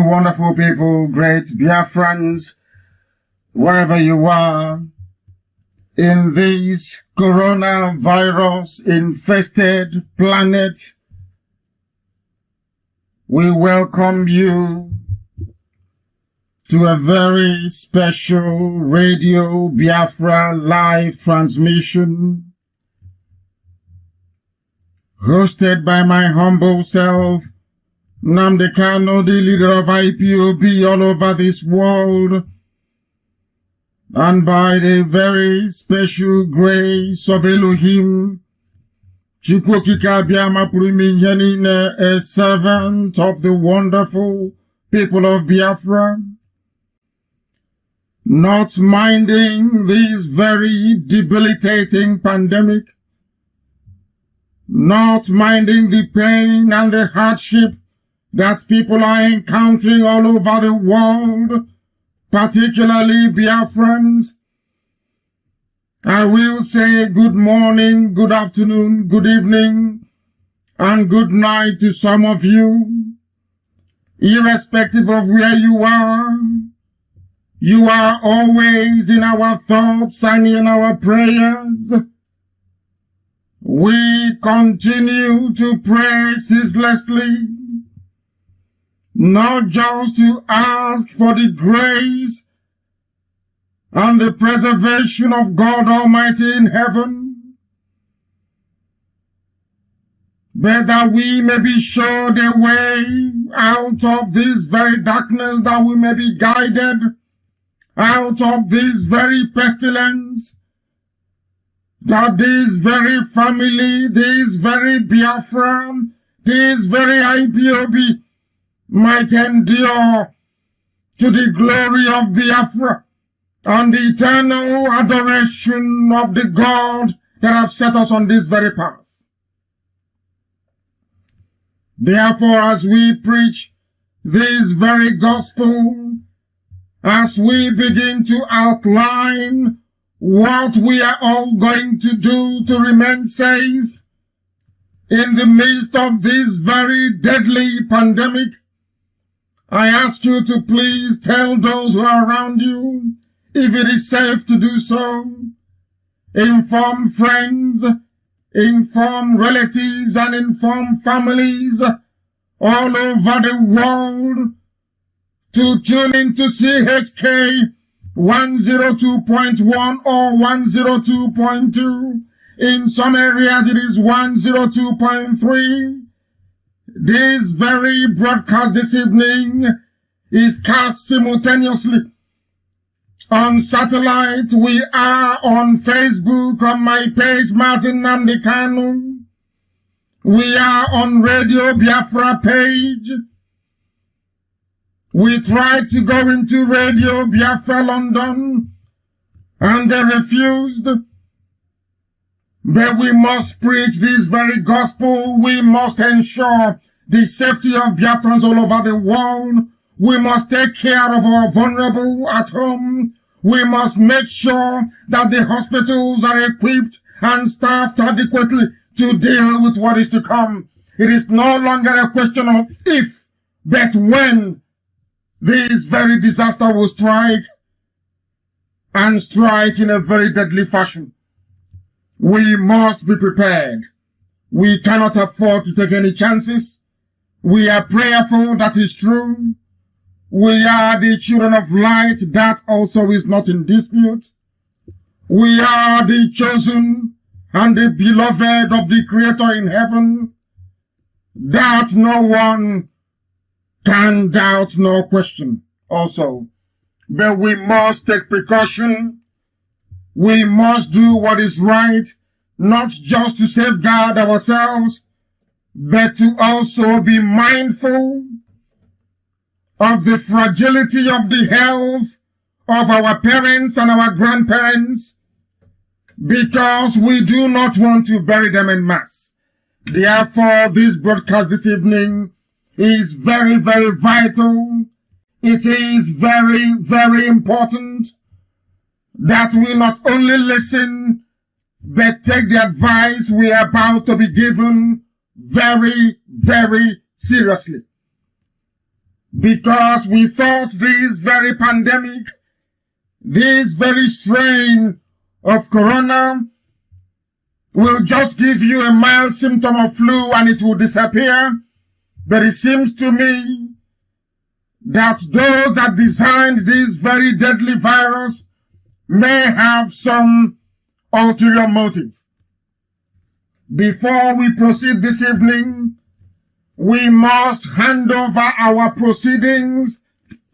wonderful people, great Biafrans, wherever you are, in this coronavirus-infested planet, we welcome you to a very special Radio Biafra live transmission, hosted by my humble self, Nnamdi Kanu, the leader of IPOB all over this world, and by the very special grace of Elohim, a servant of the wonderful people of Biafra, not minding this very debilitating pandemic, not minding the pain and the hardship that people are encountering all over the world, particularly Biafrans. I will say good morning, good afternoon, good evening, and good night to some of you, irrespective of where you are. You are always in our thoughts and in our prayers. We continue to pray ceaselessly, not just to ask for the grace and the preservation of God Almighty in heaven, but that we may be showed a way out of this very darkness, that we may be guided out of this very pestilence, that this very family, this very Biafra, this very IPOB might endure to the glory of Biafra and the eternal adoration of the God that have set us on this very path. Therefore, as we preach this very gospel, as we begin to outline what we are all going to do to remain safe in the midst of this very deadly pandemic, I ask you to please tell those who are around you if it is safe to do so. Inform friends, inform relatives, and inform families all over the world to tune into CHK 102.1 or 102.2. In some areas it is 102.3. This very broadcast this evening is cast simultaneously on satellite. We are on Facebook on my page, Martin Nnamdi Kanu. We are on Radio Biafra page. We tried to go into Radio Biafra London and they refused. But we must preach this very gospel. We must ensure the safety of Biafrans all over the world. We must take care of our vulnerable at home. We must make sure that the hospitals are equipped and staffed adequately to deal with what is to come. It is no longer a question of if, but when this very disaster will strike, and strike in a very deadly fashion. We must be prepared. We cannot afford to take any chances. We are prayerful, that is true. We are the children of light, that also is not in dispute. We are the chosen and the beloved of the Creator in heaven, that no one can doubt nor question also. But we must take precaution. We must do what is right, not just to safeguard ourselves, but to also be mindful of the fragility of the health of our parents and our grandparents, because we do not want to bury them en masse. Therefore, this broadcast this evening is very, very vital. It is very, very important that we not only listen, but take the advice we are about to be given very, very seriously. because we thought this very pandemic, this very strain of corona will just give you a mild symptom of flu and it will disappear. But it seems to me that those that designed this very deadly virus may have some ulterior motive. Before we proceed this evening, we must hand over our proceedings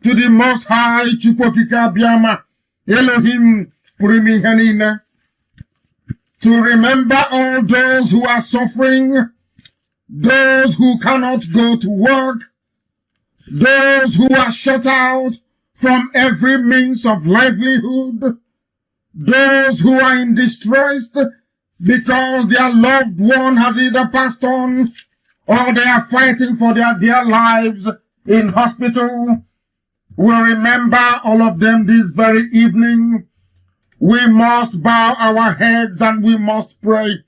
to the Most High Chukwokika Biama, Elohim Purimihanina, to remember all those who are suffering, those who cannot go to work, those who are shut out from every means of livelihood, those who are in distress because their loved one has either passed on or they are fighting for their dear lives in hospital. We'll remember all of them this very evening. We must bow our heads and we must pray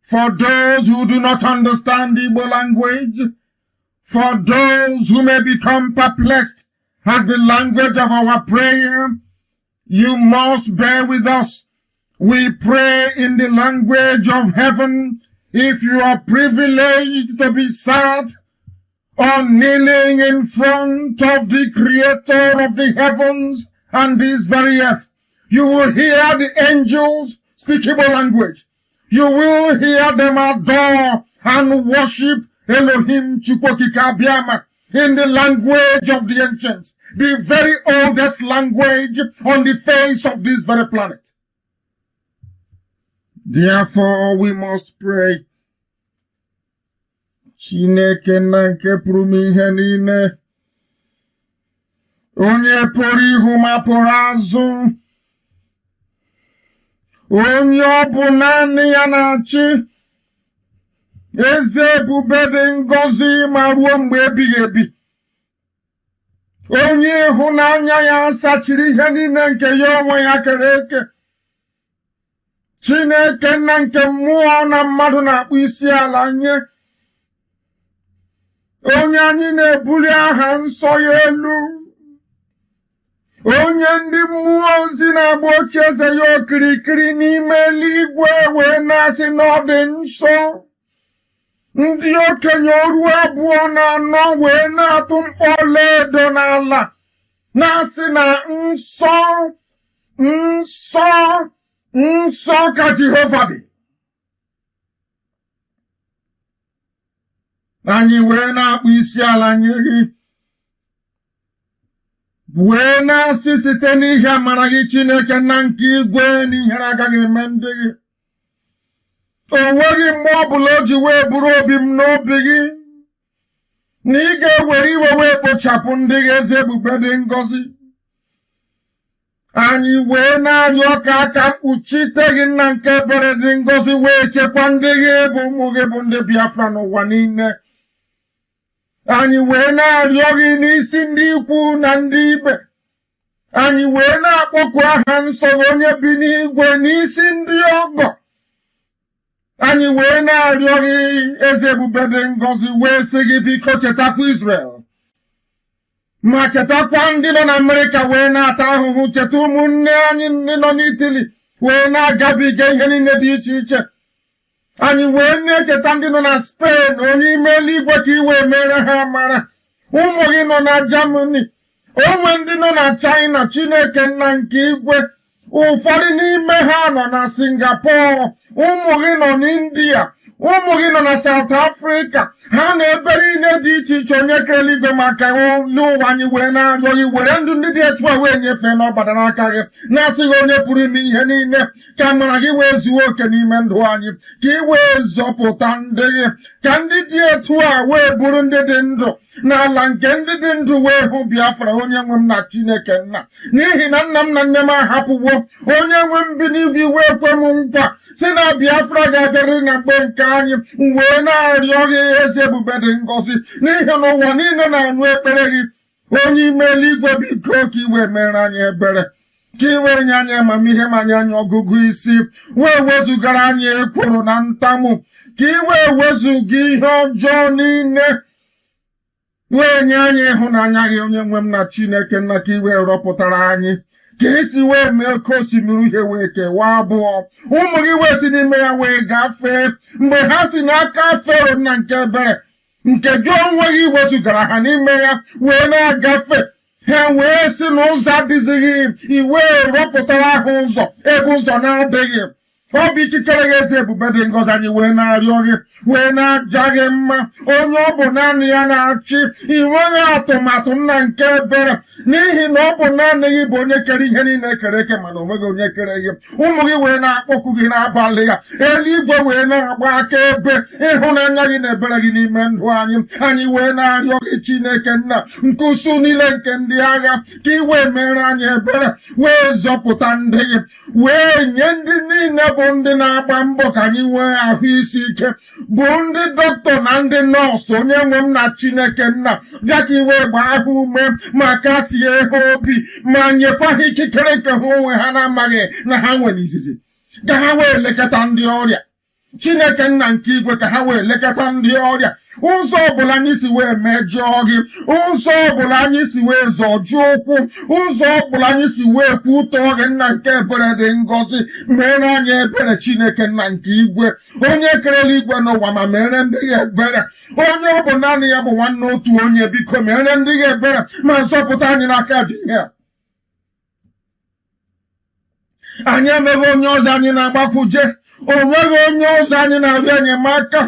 for those who do not understand the Igbo language, for those who may become perplexed at the language of our prayer. You must bear with us. We pray in the language of heaven. If you are privileged to be sat or kneeling in front of the Creator of the heavens and this very earth, you will hear the angels speak Igbo language. You will hear them adore and worship Elohim Chukwokika Biama in the language of the ancients, the very oldest language on the face of this very planet. Therefore, we must pray. Chineke na nke pụrụ m ihe niile, onye pụrụ ihu ma pụrụ azụ, onye ọ bụ naanị ya na-achị, eze ebube dị ngọzi ma ruo mgbe ebighị ebi, onye ịhụnanya ya sachiri ihe niile nke ya onwe ya kere eke, Chineke nna nke mmụọ na mmadụ na-akpụ isi ala nye, onye anyị na-ebuli aha nsọ ya elu, onye ndị mmụọ ozi na-agba ocheeze ya okirikiri n'ime eluigwe wee na-asị na ọ dị nsọ. Ndị okenye ọrụ abụọ na anọ wee na-atụ mkpọ ọlaedo n'ala na-asị na nsọ, nsọ, nsọ ka Jehova dị. Anyị wee na-akpụ isi ala nye gị, wee na-asị site n'ihe amara gị Chineke na nke igwe n'ihere agaghị eme ndị gị. O nweghị mgbe ọbụla o ji wee bụrụ obi m n'obi gị na ị ga-ewere iwe wee kpochapụ ndị gị eze ebube dị ngọzi. Anyị wee na-arịọ ka aka mkpuchite gị na nke ebere dị ngọzi wee chekwa ndị gị bụ ụmụ gị bụ ndị Biafra n'ụwa niile. Anyị wee na-arịọ gị n'isi ndị ikwu na ndị ibe. Anyị wee na-akpọku aha nsọ onye bi n'igwe n'isi ndị ọgọ. Anyị wee na-arịọ gị eze ebube dị ngọzi wee sị gị biko chetakwa Israel. Ma chetakwa ndị nọ na Amerịka wee na-ata ahụhụ, cheta ụmụnne anyị ndị nọ n'Itali wee na-agabiga ihe niile dị iche iche. Anyị wee na-echeta ndị nọ na Spain, onye ime eluigwe ka i wee mere ha amara. Ụmụ gị nọ na Germany, onwe ndị nọ na China, Chineke nna nke igwe, ụfọdụ n'ime ha nọ na Singapore, ụmụ gị nọ n'India, ụmụ gị nọ na South Africa, ha na ebe niile dị iche iche onye kere eluigwe maka n'ụwa. Anyị wee na-arịọ gị were ndụ ndị dị etu a wee nyefee n'ọbara n'aka gị, na-asị gị onye pụrụ ime ihe niile, ka amara gị wee zuo oke n'ime ndụ anyị, ka ị wee zọpụta ndị gị, ka ndị dị etu a wee bụrụ ndị dị ndụ n'ala nke ndị dị ndụ wee hụ Biafra onye nwe m na Chineke nna. N'ihi na nna m na nne m ahapụwo, onye nwe m bi n'igwe wee kwe m nkwa si na Biafra ga-abịarịrị na mgbe nke anyị. Wee na-arịọ gị eze ebube dị ngọzi, n'ihi na ụwa niile na-anụ ekpere gị. Onye ime eluigwe biko ka i wee mere anyị ebere, ka i wee nye anyị amamihe ma nye anyị ọgụgụ isi, wee wezugara anyị ekworo na ntamu, ka i wee wezuga ihe ọjọọ niile wee nye anyị ịhụnanya gị onye nwe m na Chineke nna ka iwe rọpụtara anyị ka esi wee mee oke osimiri uhie wee kewaa abụọ ụmụ gị wee si n'ime ya wee gafee mgbe ha si n'aka Fero na nke ebere nke gị onwe gị wezugara ha n'ime ya wee na-agafe ha wee si n'ụzọ adịzighị iwe rọpụtara ha ụzọ ebe ụzọ na-adịghị ọ bụ ikikere gị eze ebube dị ngọzi anyị wee na-arịọ gị wee na-aja gị mma onye ọ bụ naanị ya na-achị inweghị atụmatụ nna nke ebere n'ihi na ọ bụ naanị gị bụ onye kere ihe niile kere eke mana onweghị onye kere gị ụmụ gị wee na-akpọku gị n'abalị ya eluigwe wee na-agba aka ebe ịhụnanya gị na ebere gị n'ime ndụ anyị wee na-arịọ gị Chineke nna nke usu niile nke ndị agha ka ị wee mere anyị ebere wee zọpụta ndị gị wee nye ndị niile bụ ndị na-agba mbọ ka anyị nwee ahụ isi ike bụ ndị dọkịta na ndị nọọsụ onye nwe m na Chineke nna bịa ka iwe gbaa ha ume ma kasie ha obi ma nyekwa ha ikikere nke ha onwe ha na-amaghị na ha nwere izizi ka ha wee lekọta ndị ọrịa Chineke nna nke igwe ka ha wee lekọta ndị ọrịa ụzọ ọbụla anyị si wee mejọọ gị ụzọ ọbụla anyị si wee zọjụọ ụkwụ ụzọ ọbụla anyị si wee kwutọọ gị nna nke ebere dị ngọzi mere anyị ebere Chineke nna nke igwe onye kerela igwe n'ụwa ma mere ndị gị ebere onye ọ bụ naanị ya bụ nwanne otu onye biko mere ndị gị ebere ma zọpụta anyị n'aka dị ihe anyị emeghị onye ọzọ anyị na-agbakwuje onweghị onye ọzọ anyị na-arịọ enyemaka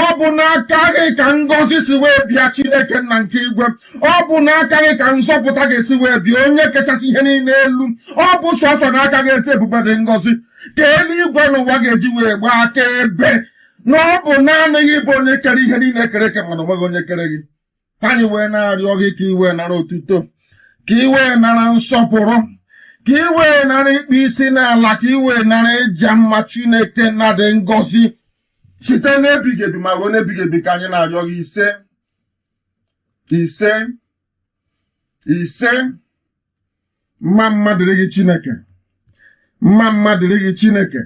ọ bụ n'aka gị ka ngọzi si wee bịa Chineke nna nke igwe ọ bụ n'aka gị ka nzọpụta ga-esi wee bịa onye kachasị ihe niile elu ọ bụ sọsọ n'aka gị esi ebube dị ngọzi ka eluigwe n'ụwa ga-eji wee gbaa aka ebe na ọ bụ naanị gị bụ onye kere ihe niile kere eke mana onweghị onye kere gị anyị wee na-arịọ gị ka iwe nara otuto ka iwe nara nsọpụrụ ka iwe nara ikpe isi n'ala ka iwe nara ịja mma Chineke na dị ngọzi site n'ebighị ebi ma ruo n'ebighị ebi ka anyị na-arịọ gị ise mma mma dịrị gị Chineke mma mma dịrị gị Chineke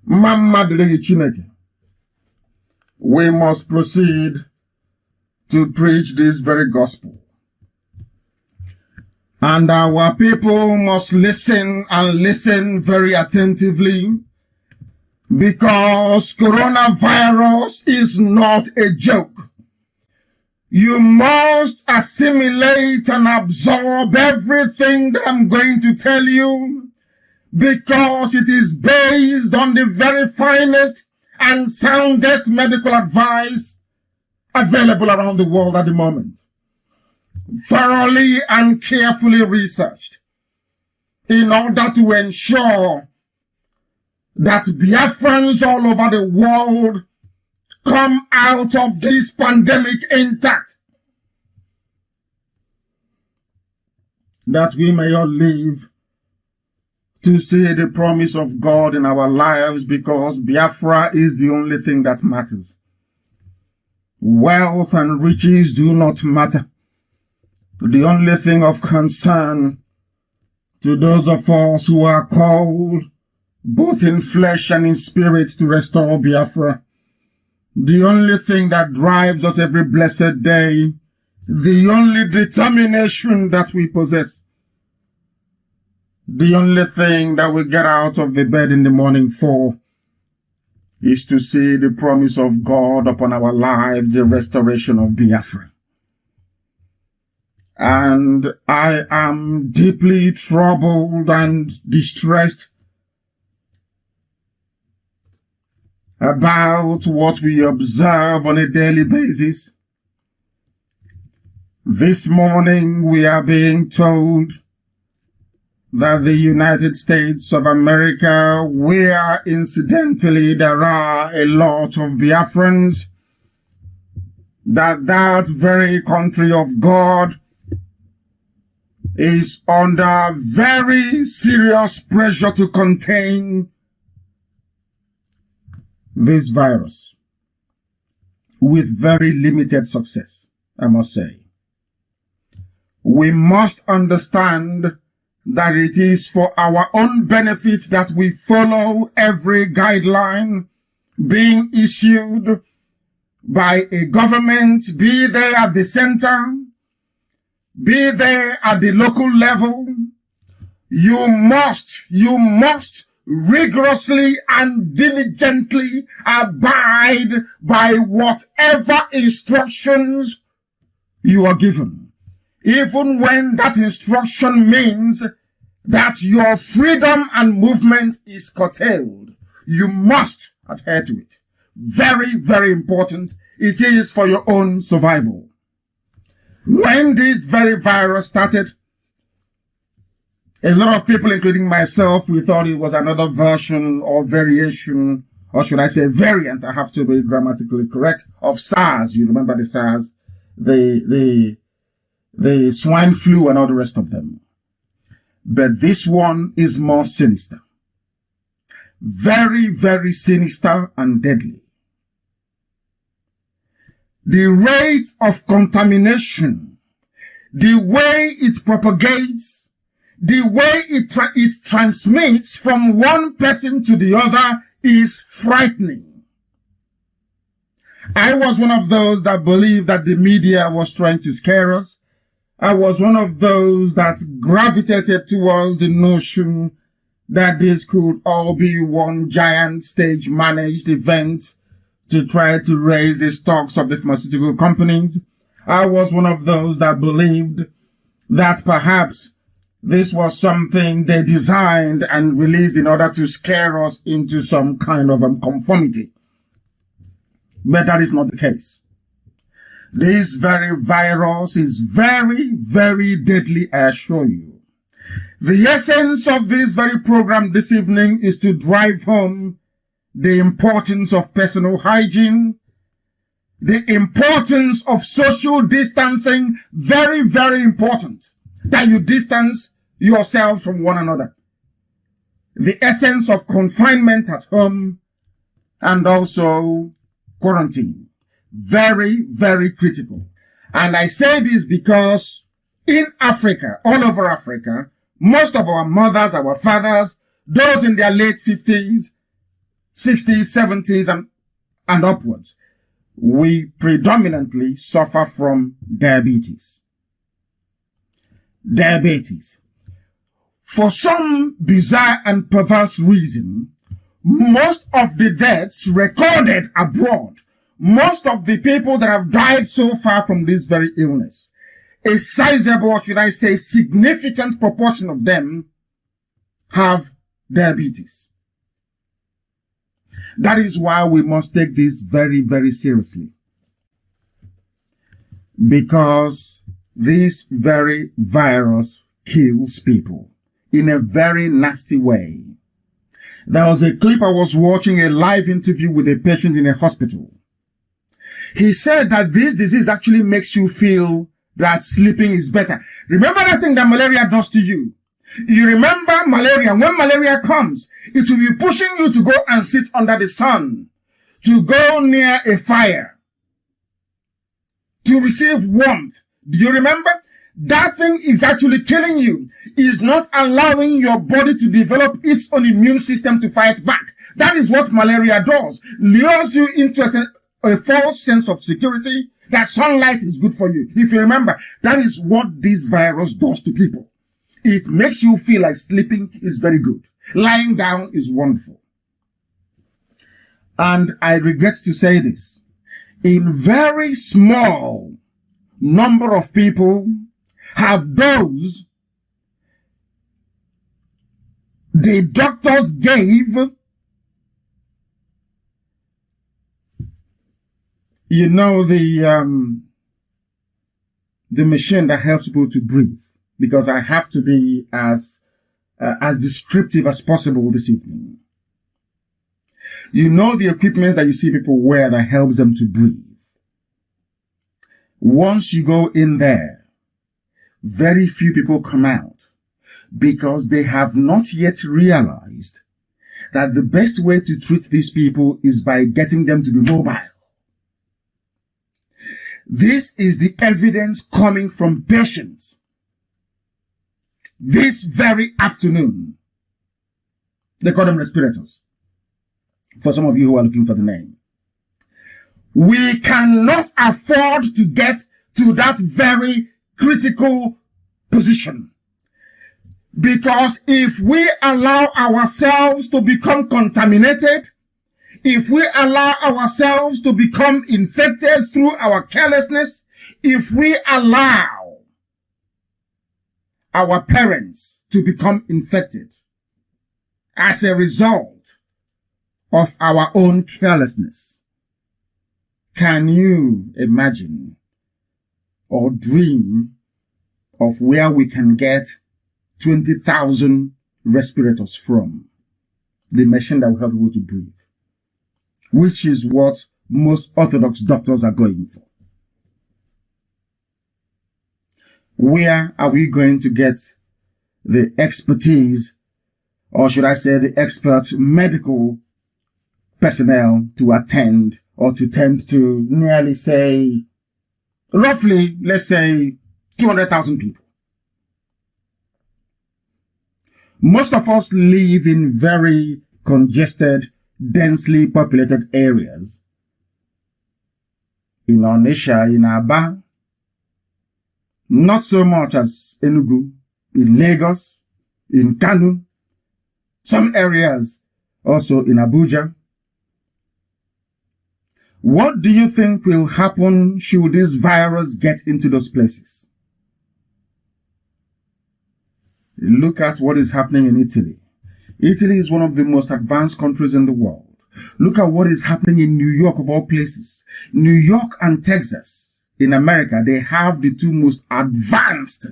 mma mma dịrị gị Chineke. We must proceed to preach this very gospel. And our people must listen and listen very attentively because coronavirus is not a joke. You must assimilate and absorb everything that I'm going to tell you because it is based on the very finest and soundest medical advice available around the world at the moment. Thoroughly and carefully researched in order to ensure that Biafrans all over the world come out of this pandemic intact, that we may all live to see the promise of God in our lives, because Biafra is the only thing that matters. Wealth and riches do not matter. The only thing of concern to those of us who are called, both in flesh and in spirit, to restore Biafra, the only thing that drives us every blessed day, the only determination that we possess, the only thing that we get out of the bed in the morning for, is to see the promise of God upon our lives, the restoration of Biafra. And I am deeply troubled and distressed about what we observe on a daily basis. This morning we are being told that the United States of America, where incidentally there are a lot of Biafrans, that very country of God is under very serious pressure to contain this virus with very limited success, I must say. We must understand that it is for our own benefit that we follow every guideline being issued by a government, be they at the center, be they at the local level, you must rigorously and diligently abide by whatever instructions you are given. Even when that instruction means that your freedom and movement is curtailed, you must adhere to it. Very, very important. It is for your own survival. When this very virus started, a lot of people, including myself, we thought it was another version or variation, or should I say variant, I have to be grammatically correct, of SARS. You remember the SARS, the swine flu and all the rest of them. But this one is more sinister. Very, very sinister and deadly. The rate of contamination, the way it propagates, the way it transmits from one person to the other is frightening. I was one of those that believed that the media was trying to scare us. I was one of those that gravitated towards the notion that this could all be one giant stage managed event to try to raise the stocks of the pharmaceutical companies. I was one of those that believed that perhaps this was something they designed and released in order to scare us into some kind of conformity. But that is not the case. This very virus is very, very deadly, I assure you. The essence of this very program this evening is to drive home the importance of personal hygiene, the importance of social distancing, very, very important, that you distance yourselves from one another. The essence of confinement at home and also quarantine. Very, very critical. And I say this because in Africa, all over Africa, most of our mothers, our fathers, those in their late 50s, 60s, 70s, and upwards, we predominantly suffer from diabetes. Diabetes. For some bizarre and perverse reason, most of the deaths recorded abroad, most of the people that have died so far from this very illness, a sizable, or should I say, significant proportion of them have diabetes. That is why we must take this very, very seriously. Because this very virus kills people in a very nasty way. There was a clip I was watching, a live interview with a patient in a hospital. He said that this disease actually makes you feel that sleeping is better. Remember that thing that malaria does to you? You remember malaria. When malaria comes, it will be pushing you to go and sit under the sun, to go near a fire, to receive warmth. Do you remember? That thing is actually killing you. Is not allowing your body to develop its own immune system to fight back. That is what malaria does. Lures you into a false sense of security that sunlight is good for you. If you remember, that is what this virus does to people. It makes you feel like sleeping is very good. Lying down is wonderful. And I regret to say this. In very small number of people have those the doctors gave, you know, the machine that helps people to breathe, because I have to be as descriptive as possible this evening. You know, the equipment that you see people wear that helps them to breathe. Once you go in there, very few people come out because they have not yet realized that the best way to treat these people is by getting them to be mobile. This is the evidence coming from patients. This very afternoon, they call them respirators, for some of you who are looking for the name. We cannot afford to get to that very critical position. Because if we allow ourselves to become contaminated, if we allow ourselves to become infected through our carelessness, if we allow our parents to become infected as a result of our own carelessness, can you imagine or dream of where we can get 20,000 respirators from? The machine that will help people to breathe, which is what most orthodox doctors are going for. Where are we going to get the expertise, or should I say the expert medical personnel to attend or to tend to nearly say, roughly, let's say 200,000 people? Most of us live in very congested, densely populated areas. In Onitsha, in Aba, not so much as Enugu, in Lagos, in Kanu, some areas also in Abuja. What do you think will happen should this virus get into those places? Look at what is happening in Italy. Italy is one of the most advanced countries in the world. Look at what is happening in New York, of all places. New York and Texas in America, they have the two most advanced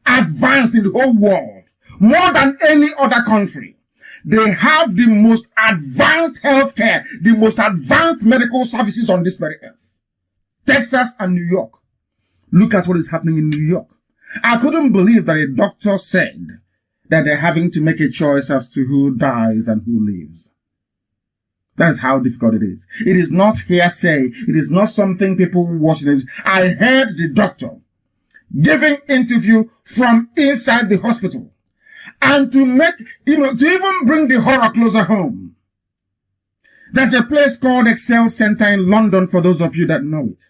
in the whole world, more than any other country. They have the most advanced healthcare, the most advanced medical services on this very earth. Texas and New York. Look at what is happening in New York. I couldn't believe that a doctor said that they're having to make a choice as to who dies and who lives. That is how difficult it is. It is not hearsay. It is not something people watching. I heard the doctor giving interview from inside the hospital. And to make, to even bring the horror closer home. There's a place called Excel Center in London, for those of you that know it.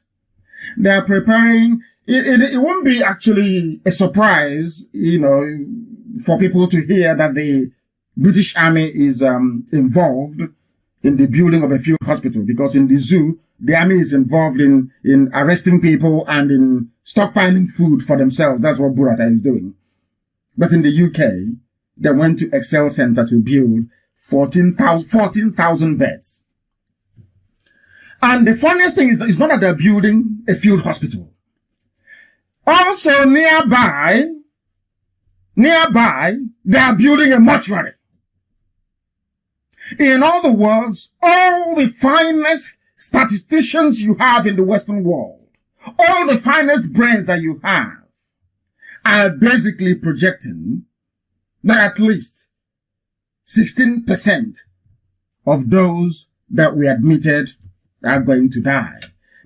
They are preparing, it won't be actually a surprise, for people to hear that the British Army is involved in the building of a field hospital, because in the zoo, the army is involved in arresting people and in stockpiling food for themselves. That's what Burata is doing. But in the UK, they went to Excel Center to build 14,000 beds. And the funniest thing is that it's not that they're building a field hospital. Also nearby, they are building a mortuary. In other words, all the finest statisticians you have in the Western world, all the finest brains that you have, are basically projecting that at least 16% of those that we admitted are going to die.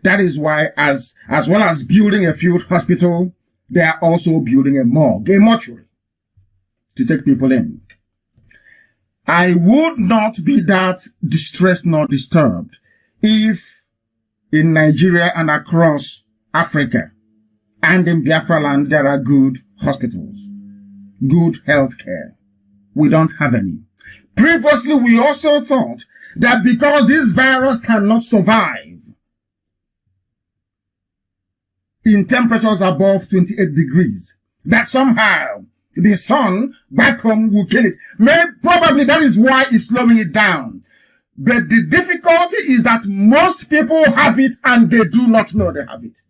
That is why, as well as building a field hospital, they are also building a morgue, a mortuary, to take people in. I would not be that distressed nor disturbed if in Nigeria and across Africa and in Biafraland there are good hospitals, good healthcare. We don't have any. Previously, we also thought that because this virus cannot survive in temperatures above 28 degrees, that somehow the sun back home will kill it. Probably that is why it's slowing it down. But the difficulty is that most people have it and they do not know they have it.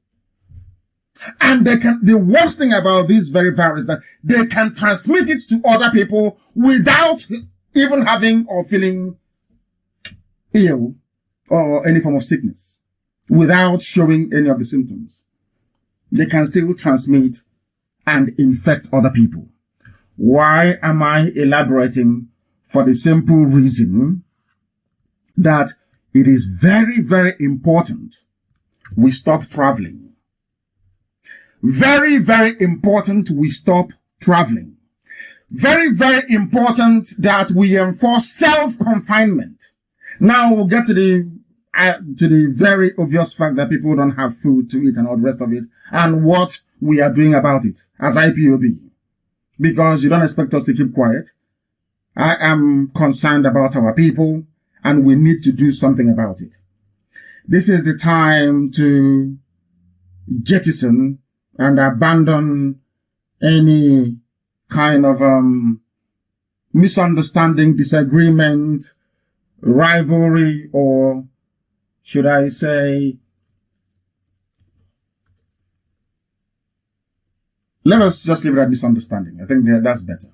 And the worst thing about this very virus is that they can transmit it to other people without even having or feeling ill or any form of sickness, without showing any of the symptoms. They can still transmit and infect other people. Why am I elaborating? For the simple reason that it is very, very important we stop traveling. Very, very important we stop traveling. Very, very important that we enforce self-confinement. Now we'll get to the to the very obvious fact that people don't have food to eat and all the rest of it, and what we are doing about it as IPOB. Because you don't expect us to keep quiet. I am concerned about our people, and we need to do something about it. This is the time to jettison and abandon any kind of misunderstanding, disagreement, rivalry, or should I say, let us just leave it at misunderstanding. I think that's better.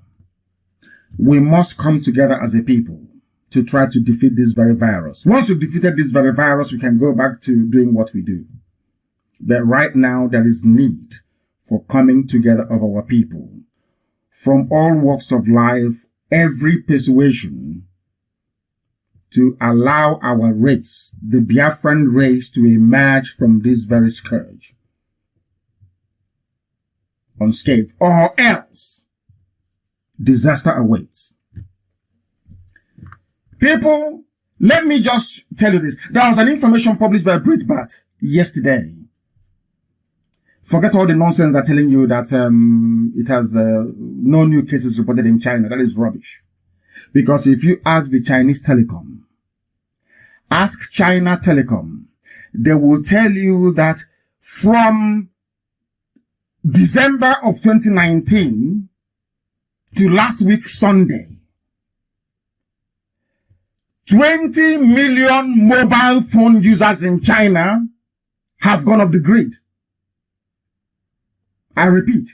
We must come together as a people to try to defeat this very virus. Once we've defeated this very virus, we can go back to doing what we do. But right now, there is need for coming together of our people from all walks of life, every persuasion, to allow our race, the Biafran race, to emerge from this very scourge unscathed, or else disaster awaits. People, let me just tell you this. There was an information published by Breitbart yesterday. Forget all the nonsense they're telling you that it has no new cases reported in China. That is rubbish. Because if you ask the Chinese telecom, ask China Telecom, they will tell you that from December of 2019 to last week Sunday, 20 million mobile phone users in China have gone off the grid. I repeat,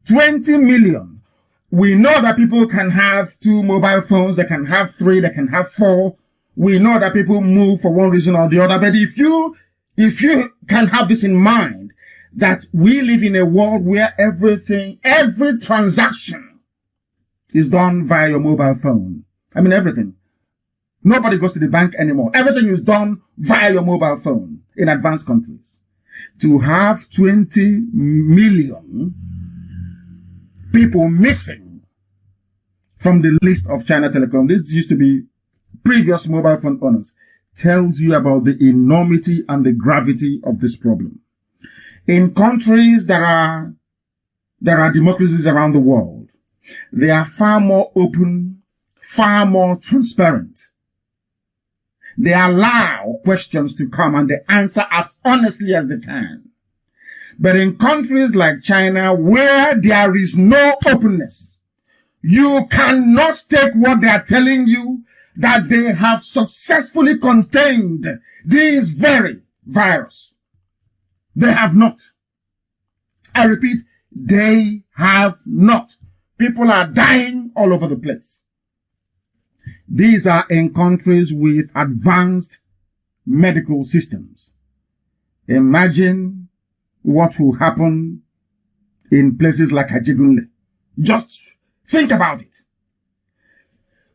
20 million. We know that people can have 2 mobile phones, they can have 3, they can have 4. We know that people move for one reason or the other. But if you can have this in mind, that we live in a world where every transaction is done via your mobile phone. I mean, everything. Nobody goes to the bank anymore. Everything is done via your mobile phone in advanced countries. To have 20 million people missing from the list of China Telecom, this used to be previous mobile phone owners, tells you about the enormity and the gravity of this problem. In countries that are democracies around the world, they are far more open, far more transparent. They allow questions to come and they answer as honestly as they can. But in countries like China, where there is no openness, you cannot take what they are telling you that they have successfully contained this very virus. They have not. I repeat, they have not. People are dying all over the place. These are in countries with advanced medical systems. Imagine what will happen in places like Ajegunle. Just think about it.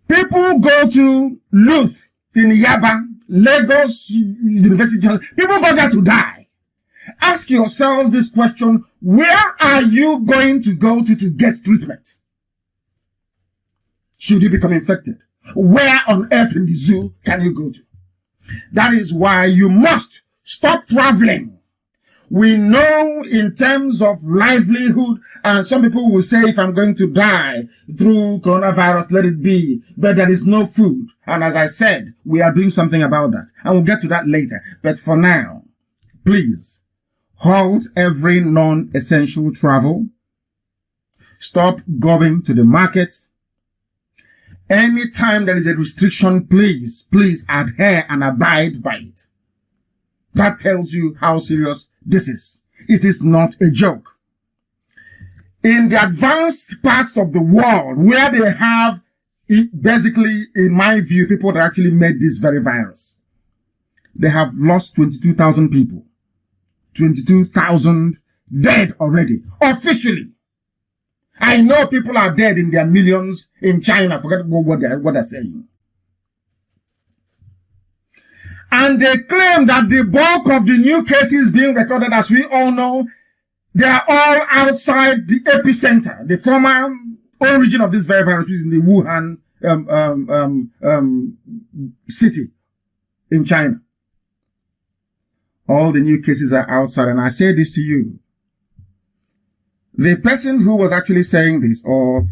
People go to Luth in Yaba, Lagos University. People go there to die. Ask yourself this question: where are you going to go to get treatment? Should you become infected? Where on earth in the zoo can you go to? That is why you must stop traveling. We know in terms of livelihood, and some people will say, if I'm going to die through coronavirus, let it be. But there is no food. And as I said, we are doing something about that. And we'll get to that later. But for now, please, halt every non-essential travel. Stop going to the markets. Anytime there is a restriction, please adhere and abide by it. That tells you how serious this is. It is not a joke. In the advanced parts of the world, where they have, basically, in my view, people that actually made this very virus, they have lost 22,000 people. 22,000 dead already, officially. I know people are dead in their millions in China. Forget what they're saying. And they claim that the bulk of the new cases being recorded, as we all know, they are all outside the epicenter, the former origin of this very virus, which is in the Wuhan city in China. All the new cases are outside. And I say this to you. The person who was actually saying this or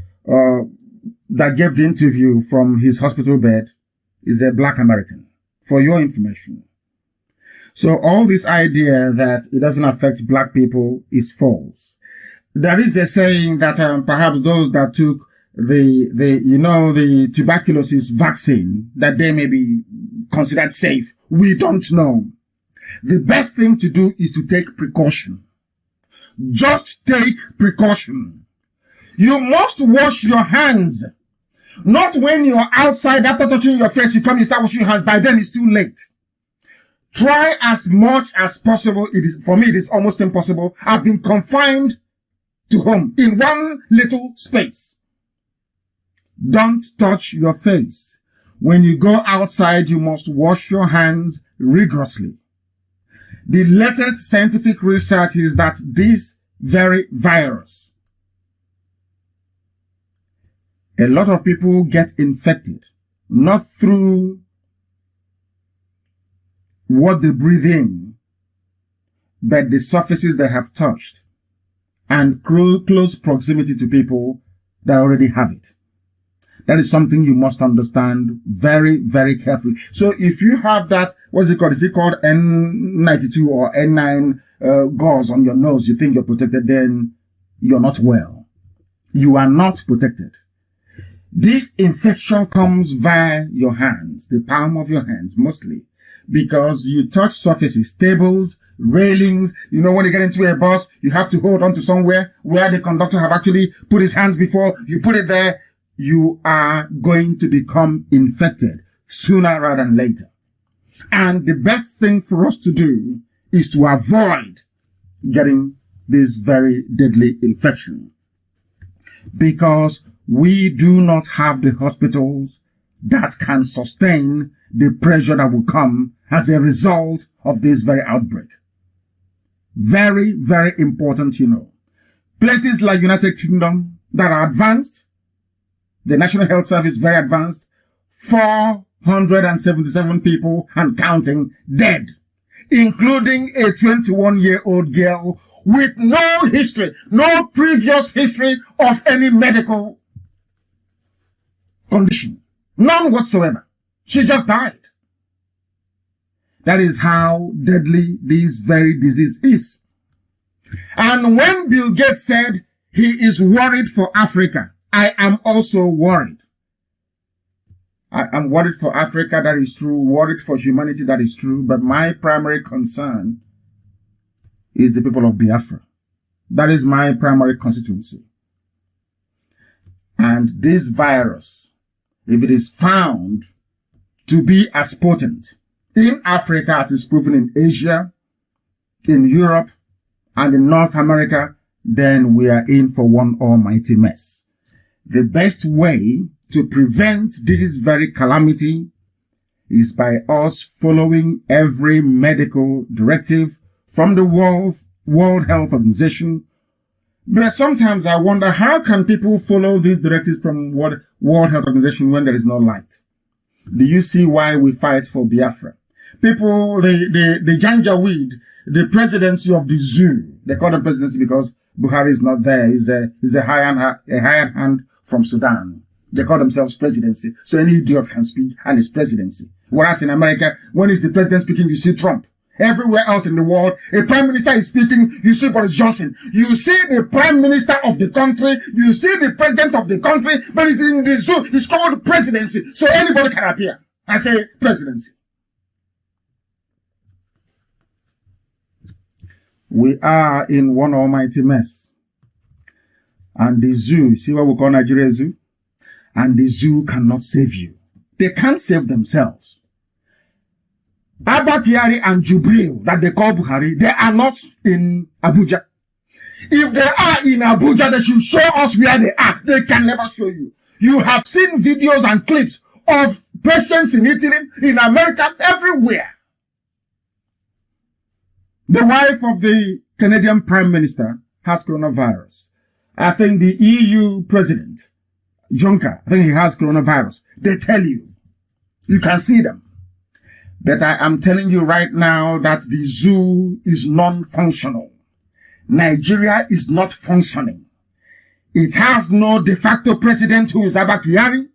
that gave the interview from his hospital bed is a black American, for your information. So all this idea that it doesn't affect black people is false. There is a saying that perhaps those that took the tuberculosis vaccine, that they may be considered safe. We don't know. The best thing to do is to take precaution. Just take precaution. You must wash your hands. Not when you're outside, after touching your face, you come and start washing your hands. By then, it's too late. Try as much as possible. For me, it is almost impossible. I've been confined to home in one little space. Don't touch your face. When you go outside, you must wash your hands rigorously. The latest scientific research is that this very virus, a lot of people get infected, not through what they breathe in, but the surfaces they have touched and close proximity to people that already have it. That is something you must understand very, very carefully. So if you have that, what's it called? Is it called N92 or N9 gauze on your nose, you think you're protected, then you're not well. You are not protected. This infection comes via your hands, the palm of your hands mostly, because you touch surfaces, tables, railings. You know, when you get into a bus, you have to hold on to somewhere where the conductor have actually put his hands before. You put it there. You are going to become infected sooner rather than later. And the best thing for us to do is to avoid getting this very deadly infection, because we do not have the hospitals that can sustain the pressure that will come as a result of this very outbreak. Very, very important, you know. Places like United Kingdom that are advanced, the National Health Service very advanced, 477 people and counting dead, including a 21-year-old girl with no history, no previous history of any medical condition. None whatsoever. She just died. That is how deadly this very disease is. And when Bill Gates said he is worried for Africa, I am also worried. I am worried for Africa, that is true. Worried for humanity, that is true. But my primary concern is the people of Biafra. That is my primary constituency. And this virus, if it is found to be as potent in Africa as is proven in Asia, in Europe, and in North America, then we are in for one almighty mess. The best way to prevent this very calamity is by us following every medical directive from the World Health Organization. But sometimes I wonder, how can people follow these directives from World Health Organization when there is no light? Do you see why we fight for Biafra? People, the Janjaweed, the presidency of the zoo, they call them presidency because Buhari is not there. He's a hired hand from Sudan. They call themselves presidency. So any idiot can speak and it's presidency. Whereas in America, when it's the president speaking, you see Trump. Everywhere else in the world, a prime minister is speaking, you see Boris Johnson. You see the prime minister of the country, you see the president of the country, but it's in the zoo. It's called presidency. So anybody can appear and say presidency. We are in one almighty mess. And the zoo, see what we call Nigeria zoo? And the zoo cannot save you. They can't save themselves. Abba Kyari and Jubril, that they call Buhari, they are not in Abuja. If they are in Abuja, they should show us where they are. They can never show you. You have seen videos and clips of patients in Italy, in America, everywhere. The wife of the Canadian Prime Minister has coronavirus. I think the EU President, Juncker, I think he has coronavirus. They tell you. You can see them. But I am telling you right now that the zoo is non-functional. Nigeria is not functioning. It has no de facto president who is Abba Kyari.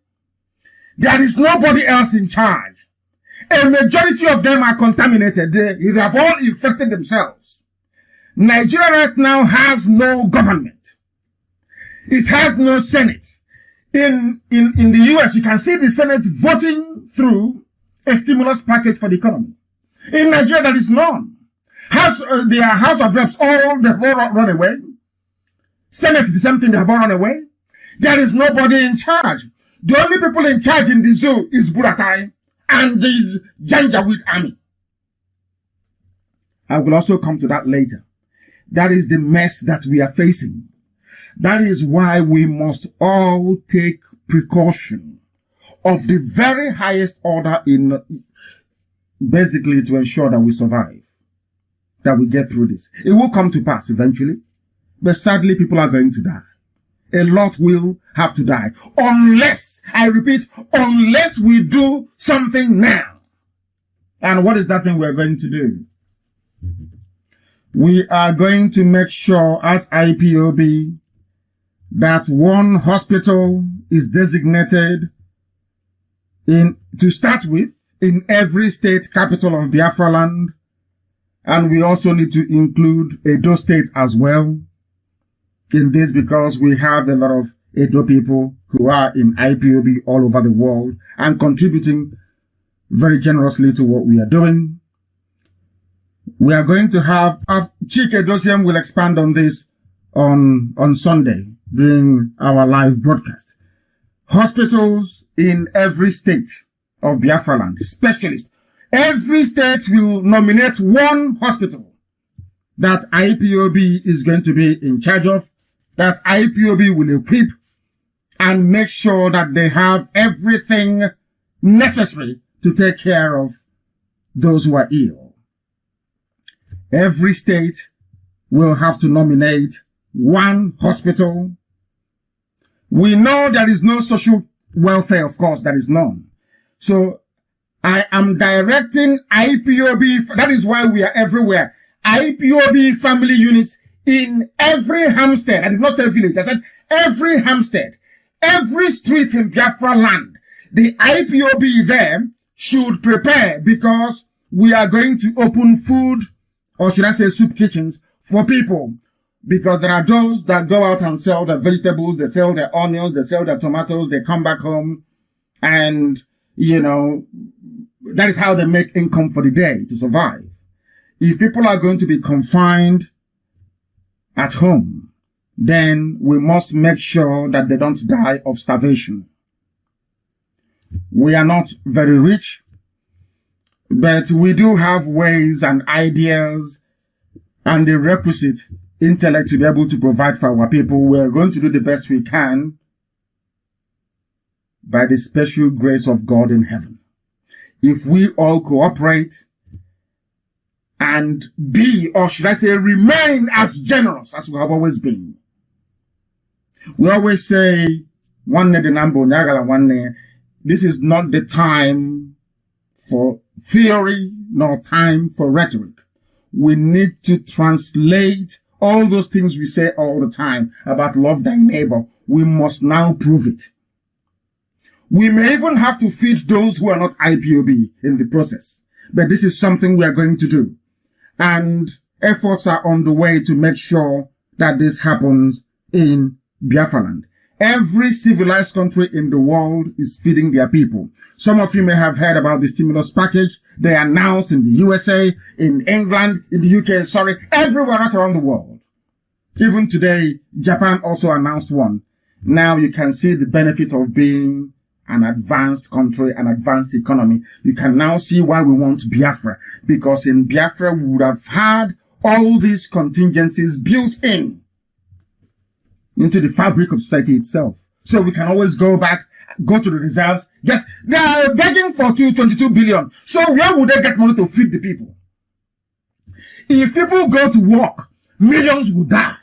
There is nobody else in charge. A majority of them are contaminated. They have all infected themselves. Nigeria right now has no government. It has no Senate. In the US, you can see the Senate voting through a stimulus package for the economy. In Nigeria, there is none. Their House of Reps, they've all run away. Senate, the same thing, they have all run away. There is nobody in charge. The only people in charge in the zoo is Buratai and this Janjaweed army. I will also come to that later. That is the mess that we are facing. That is why we must all take precaution of the very highest order basically to ensure that we survive, that we get through this. It will come to pass eventually, but sadly people are going to die. A lot will have to die. Unless, I repeat, unless we do something now. And what is that thing we're going to do? We are going to make sure as IPOB that one hospital is designated to start with in every state capital of Biafraland. And we also need to include Edo State as well in this, because we have a lot of Edo people who are in IPOB all over the world and contributing very generously to what we are doing. We are going to have Chike Dosiem will expand on this on Sunday during our live broadcast. Hospitals in every state of Biafraland, specialists. Every state will nominate one hospital that IPOB is going to be in charge of, that IPOB will equip and make sure that they have everything necessary to take care of those who are ill. Every state will have to nominate one hospital. We know there is no social welfare, of course, there is none. So I am directing IPOB, that is why we are everywhere. IPOB family units in every Hampstead. I did not say village, I said every Hampstead, every street in Biafraland. The IPOB there should prepare, because we are going to open food, or should I say soup kitchens, for people. Because there are those that go out and sell their vegetables, they sell their onions, they sell their tomatoes, they come back home, and, that is how they make income for the day to survive. If people are going to be confined at home, then we must make sure that they don't die of starvation. We are not very rich, but we do have ways and ideas and the requisite intellect to be able to provide for our people. We're going to do the best we can by the special grace of God in heaven. If we all cooperate and be, or should I say, remain as generous as we have always been. We always say, this is not the time for theory, nor time for rhetoric. We need to translate all those things we say all the time about love thy neighbor. We must now prove it. We may even have to feed those who are not IPOB in the process. But this is something we are going to do. And efforts are on the way to make sure that this happens in Biafraland. Every civilized country in the world is feeding their people. Some of you may have heard about the stimulus package. They announced in the USA, in England, in the UK, everywhere right around the world. Even today, Japan also announced one. Now you can see the benefit of being an advanced country, an advanced economy. You can now see why we want Biafra. Because in Biafra, we would have had all these contingencies built into the fabric of society itself. So we can always go back, go to the reserves, they are begging for 22 billion. So where would they get money to feed the people? If people go to work, millions will die.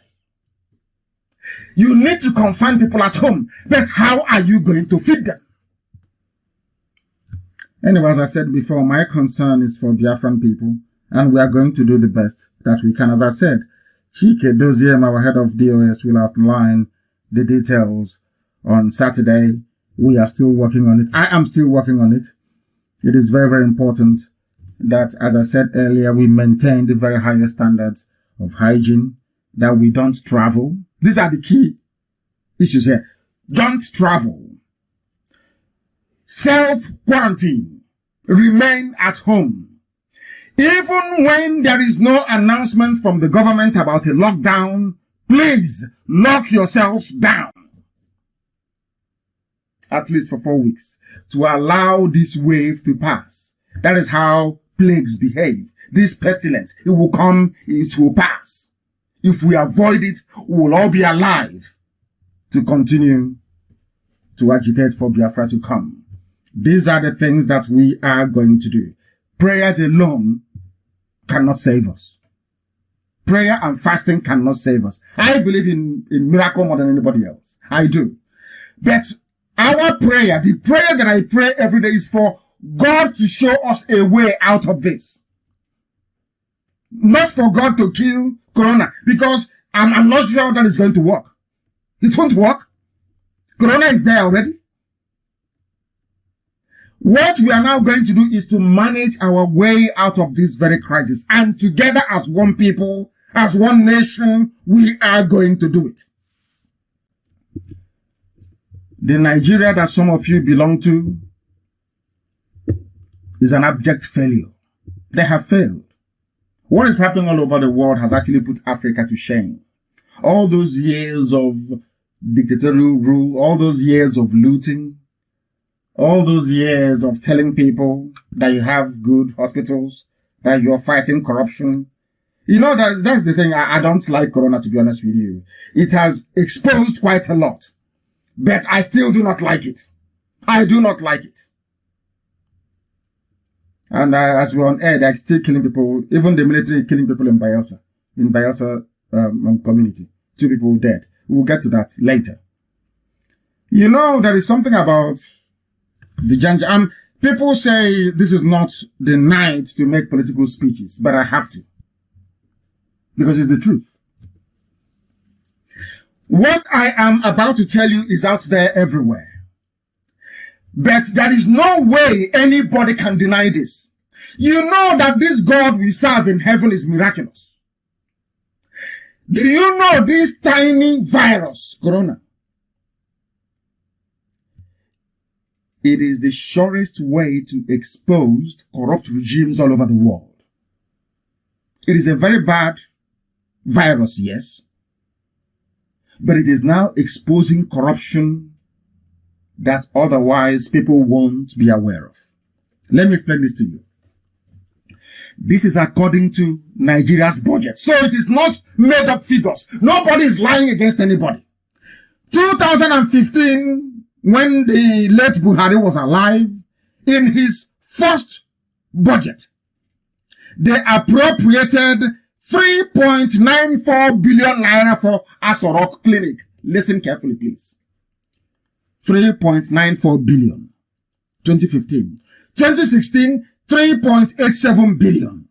You need to confine people at home, but how are you going to feed them? Anyway, as I said before, my concern is for Biafran people, and we are going to do the best that we can. As I said, Chike Doziem, our head of DOS, will outline the details on Saturday. We are still working on it. I am still working on it. It is very, very important that, as I said earlier, we maintain the very highest standards of hygiene, that we don't travel. These are the key issues here. Don't travel. Self-quarantine. Remain at home. Even when there is no announcement from the government about a lockdown, please lock yourselves down. At least for 4 weeks. To allow this wave to pass. That is how plagues behave. This pestilence, it will come, it will pass. If we avoid it, we will all be alive to continue to agitate for Biafra to come. These are the things that we are going to do. Prayers alone cannot save us. Prayer and fasting cannot save us. I believe in miracle more than anybody else. I do. But our prayer, the prayer that I pray every day, is for God to show us a way out of this. Not for God to kill Corona, because I'm not sure that is going to work. It won't work. Corona is there already. What we are now going to do is to manage our way out of this very crisis. And together as one people, as one nation, we are going to do it. The Nigeria that some of you belong to is an abject failure. They have failed. What is happening all over the world has actually put Africa to shame. All those years of dictatorial rule, all those years of looting, all those years of telling people that you have good hospitals, that you're fighting corruption. You know, that's the thing. I don't like Corona, to be honest with you. It has exposed quite a lot, but I still do not like it. I do not like it. And as we're on air, they're still killing people. Even the military killing people in Bielsa community. 2 people dead. We'll get to that later. You know, there is something about the Janja. People say this is not the night to make political speeches, but I have to. Because it's the truth. What I am about to tell you is out there everywhere. But there is no way anybody can deny this. You know that this God we serve in heaven is miraculous. Do you know this tiny virus, Corona? It is the surest way to expose corrupt regimes all over the world. It is a very bad virus, yes. But it is now exposing corruption that otherwise people won't be aware of. Let me explain this to you. This is according to Nigeria's budget. So it is not made up figures. Nobody is lying against anybody. 2015, when the late Buhari was alive, in his first budget, they appropriated 3.94 billion naira for Asorok Clinic. Listen carefully, please. 3.94 billion. 2015. 2016, 3.87 billion.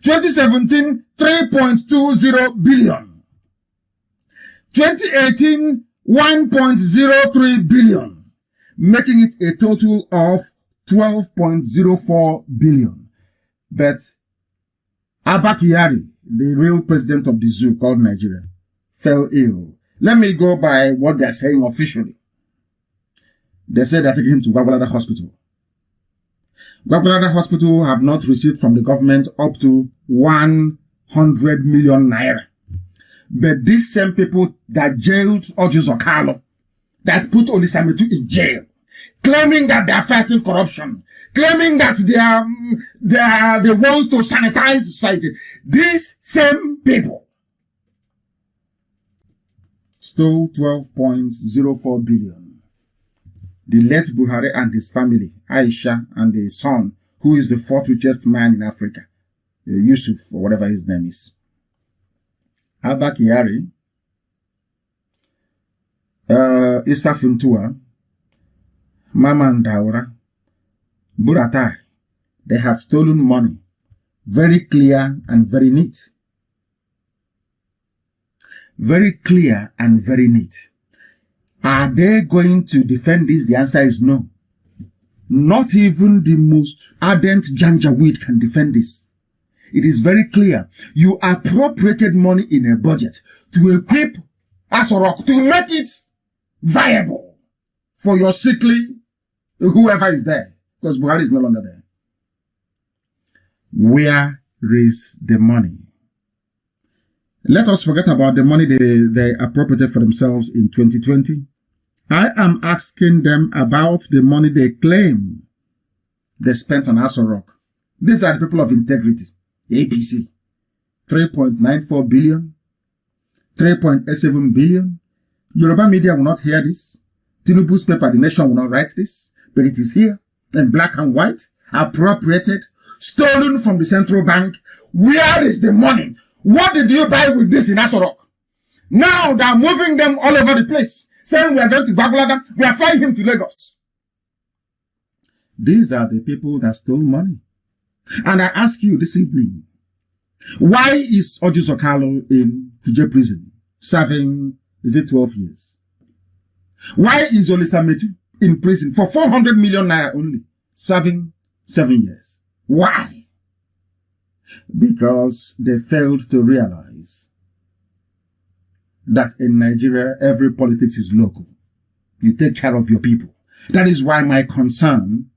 2017, 3.20 billion. 2018, 1.03 billion, making it a total of 12.04 billion. But Abba Kyari, the real president of the zoo called Nigeria, fell ill. Let me go by what they're saying officially. They said they're taking him to Gwagwalada Hospital. Gwagwalada Hospital have not received from the government up to 100 million naira. But these same people that jailed Ojus Okalo, that put Olisametu in jail, claiming that they are fighting corruption, claiming that they are the ones to sanitize society. These same people stole 12.04 billion. The late Buhari and his family, Aisha and the son, who is the 4th richest man in Africa, Yusuf, or whatever his name is. Abba Kyari, Issa Funtua, Mama Ndaura, Buratai. They have stolen money. Very clear and very neat. Very clear and very neat. Are they going to defend this? The answer is no. Not even the most ardent janjaweed can defend this. It is very clear. You appropriated money in a budget to equip Asorok, to make it viable for your sickly, whoever is there. Because Buhari is no longer there. Where is the money? Let us forget about the money they appropriated for themselves in 2020. I am asking them about the money they claim they spent on Asorok. These are the people of integrity. APC. 3.94 billion. 3.87 billion. Yoruba media will not hear this. Tinubu's paper, The Nation, will not write this. But it is here in black and white. Appropriated. Stolen from the central bank. Where is the money? What did you buy with this in Asorok? Now they are moving them all over the place. Saying we are going to Bagulada, we are flying him to Lagos. These are the people that stole money. And I ask you this evening, why is Oju Sokalo in Kuje prison, serving, 12 years? Why is Olisa Metu in prison for 400 million naira only, serving 7 years? Why? Because they failed to realize that in Nigeria, every politics is local. You take care of your people. That is why my concern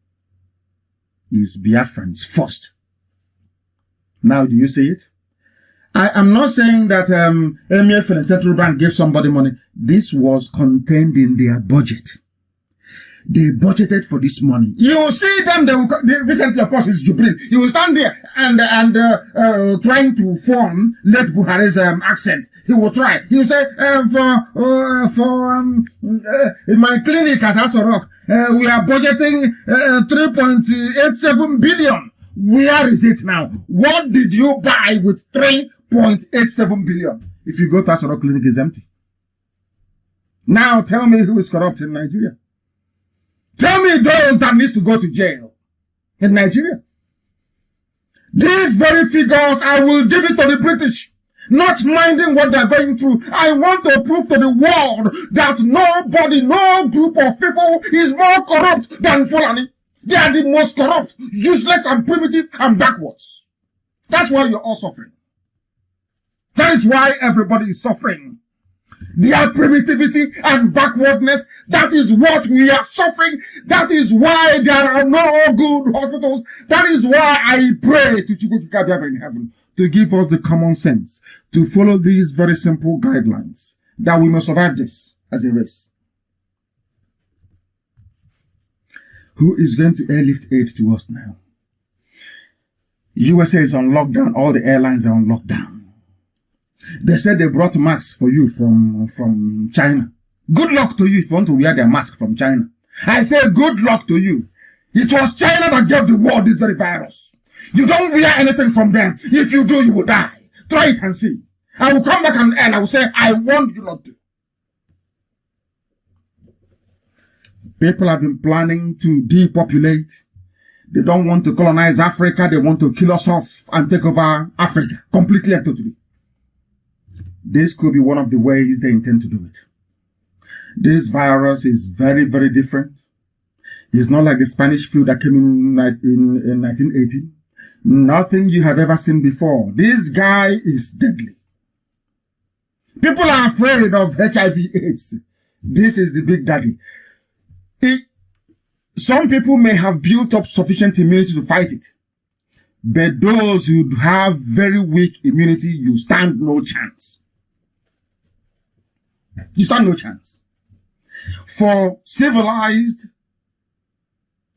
is Biafrans first. Now, do you see it? I am not saying that MEF and the Central Bank gave somebody money. This was contained in their budget. They budgeted for this money. You will see them, recently, of course, it's Jubril. He will stand there and trying to form late Buhari's accent. He will try. He will say, in my clinic at Asorok, we are budgeting 3.87 billion. Where is it now? What did you buy with 3.87 billion? If you go to Asorok clinic, it's empty. Now tell me who is corrupt in Nigeria. Tell me those that needs to go to jail in Nigeria. These very figures, I will give it to the British, not minding what they're going through. I want to prove to the world that nobody, no group of people is more corrupt than Fulani. They are the most corrupt, useless and primitive and backwards. That's why you're all suffering. That is why everybody is suffering. Their primitivity and backwardness, that is what we are suffering. That is why there are no good hospitals. That is why I pray to Chukwukika in heaven to give us the common sense to follow these very simple guidelines that we must survive this as a race. Who is going to airlift aid to us now? USA is on lockdown. All the airlines are on lockdown. They said they brought masks for you from China. Good luck to you if you want to wear their mask from China. I say good luck to you. It was China that gave the world this very virus. You don't wear anything from them. If you do, you will die. Try it and see. I will come back and I will say, I warned you not to. People have been planning to depopulate. They don't want to colonize Africa. They want to kill us off and take over Africa completely and totally. This could be one of the ways they intend to do it. This virus is very, very different. It's not like the Spanish flu that came in 1918. Nothing you have ever seen before. This guy is deadly. People are afraid of HIV/AIDS. This is the big daddy. Some people may have built up sufficient immunity to fight it. But those who have very weak immunity, you stand no chance. You stand no chance. For civilized,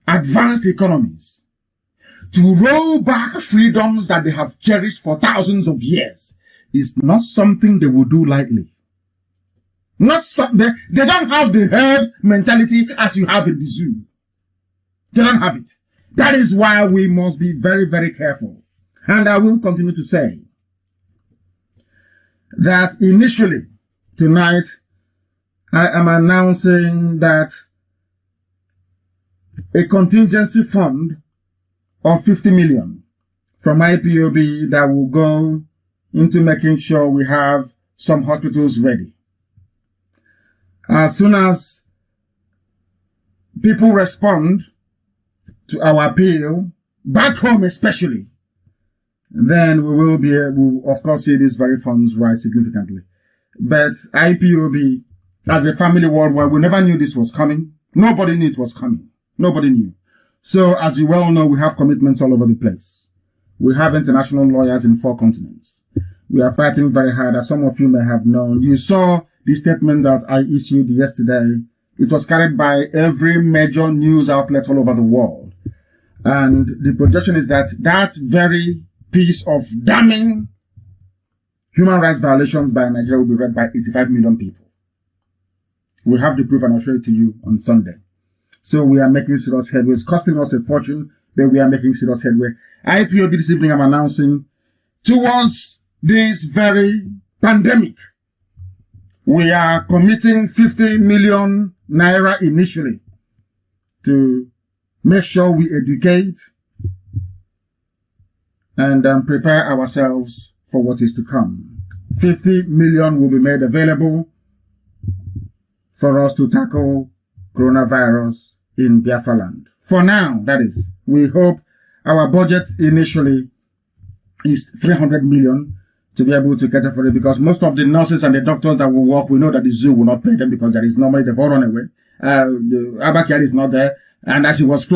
advanced economies to roll back freedoms that they have cherished for thousands of years is not something they will do lightly. Not something, they don't have the herd mentality as you have in the zoo. They don't have it. That is why we must be very, very careful. And I will continue to say that initially, tonight, I am announcing that a contingency fund of 50 million from IPOB that will go into making sure we have some hospitals ready. As soon as people respond to our appeal, back home especially, then we will of course see these very funds rise significantly. But IPOB, as a family worldwide, we never knew this was coming. Nobody knew it was coming. Nobody knew. So, as you well know, we have commitments all over the place. We have international lawyers in 4 continents. We are fighting very hard, as some of you may have known. You saw the statement that I issued yesterday. It was carried by every major news outlet all over the world. And the projection is that that very piece of damning human rights violations by Nigeria will be read by 85 million people. We have the proof and I'll show it to you on Sunday. So we are making serious headway. It's costing us a fortune, but we are making serious headway. IPOB this evening I'm announcing, towards this very pandemic, we are committing 50 million naira initially to make sure we educate and prepare ourselves for what is to come. 50 million will be made available for us to tackle coronavirus in Biafraland. For now, that is. We hope our budget initially is 300 million to be able to cater for it, because most of the nurses and the doctors that will work, we know that the zoo will not pay them because there is normally they've all run away. Abakiari is not there. And as he was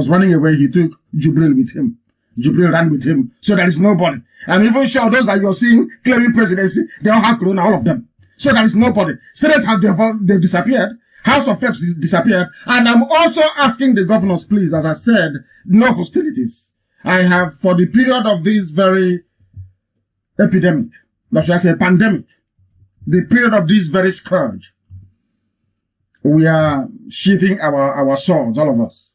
running away, he took Jubril with him. Jubril ran with him. So there is nobody. I'm even sure those that you're seeing claiming presidency, they all have corona, all of them. So there is nobody. Senate they've disappeared. House of Reps disappeared. And I'm also asking the governors, please, as I said, no hostilities. I have, for the period of this very epidemic, or should I say pandemic, the period of this very scourge, we are sheathing our swords, all of us.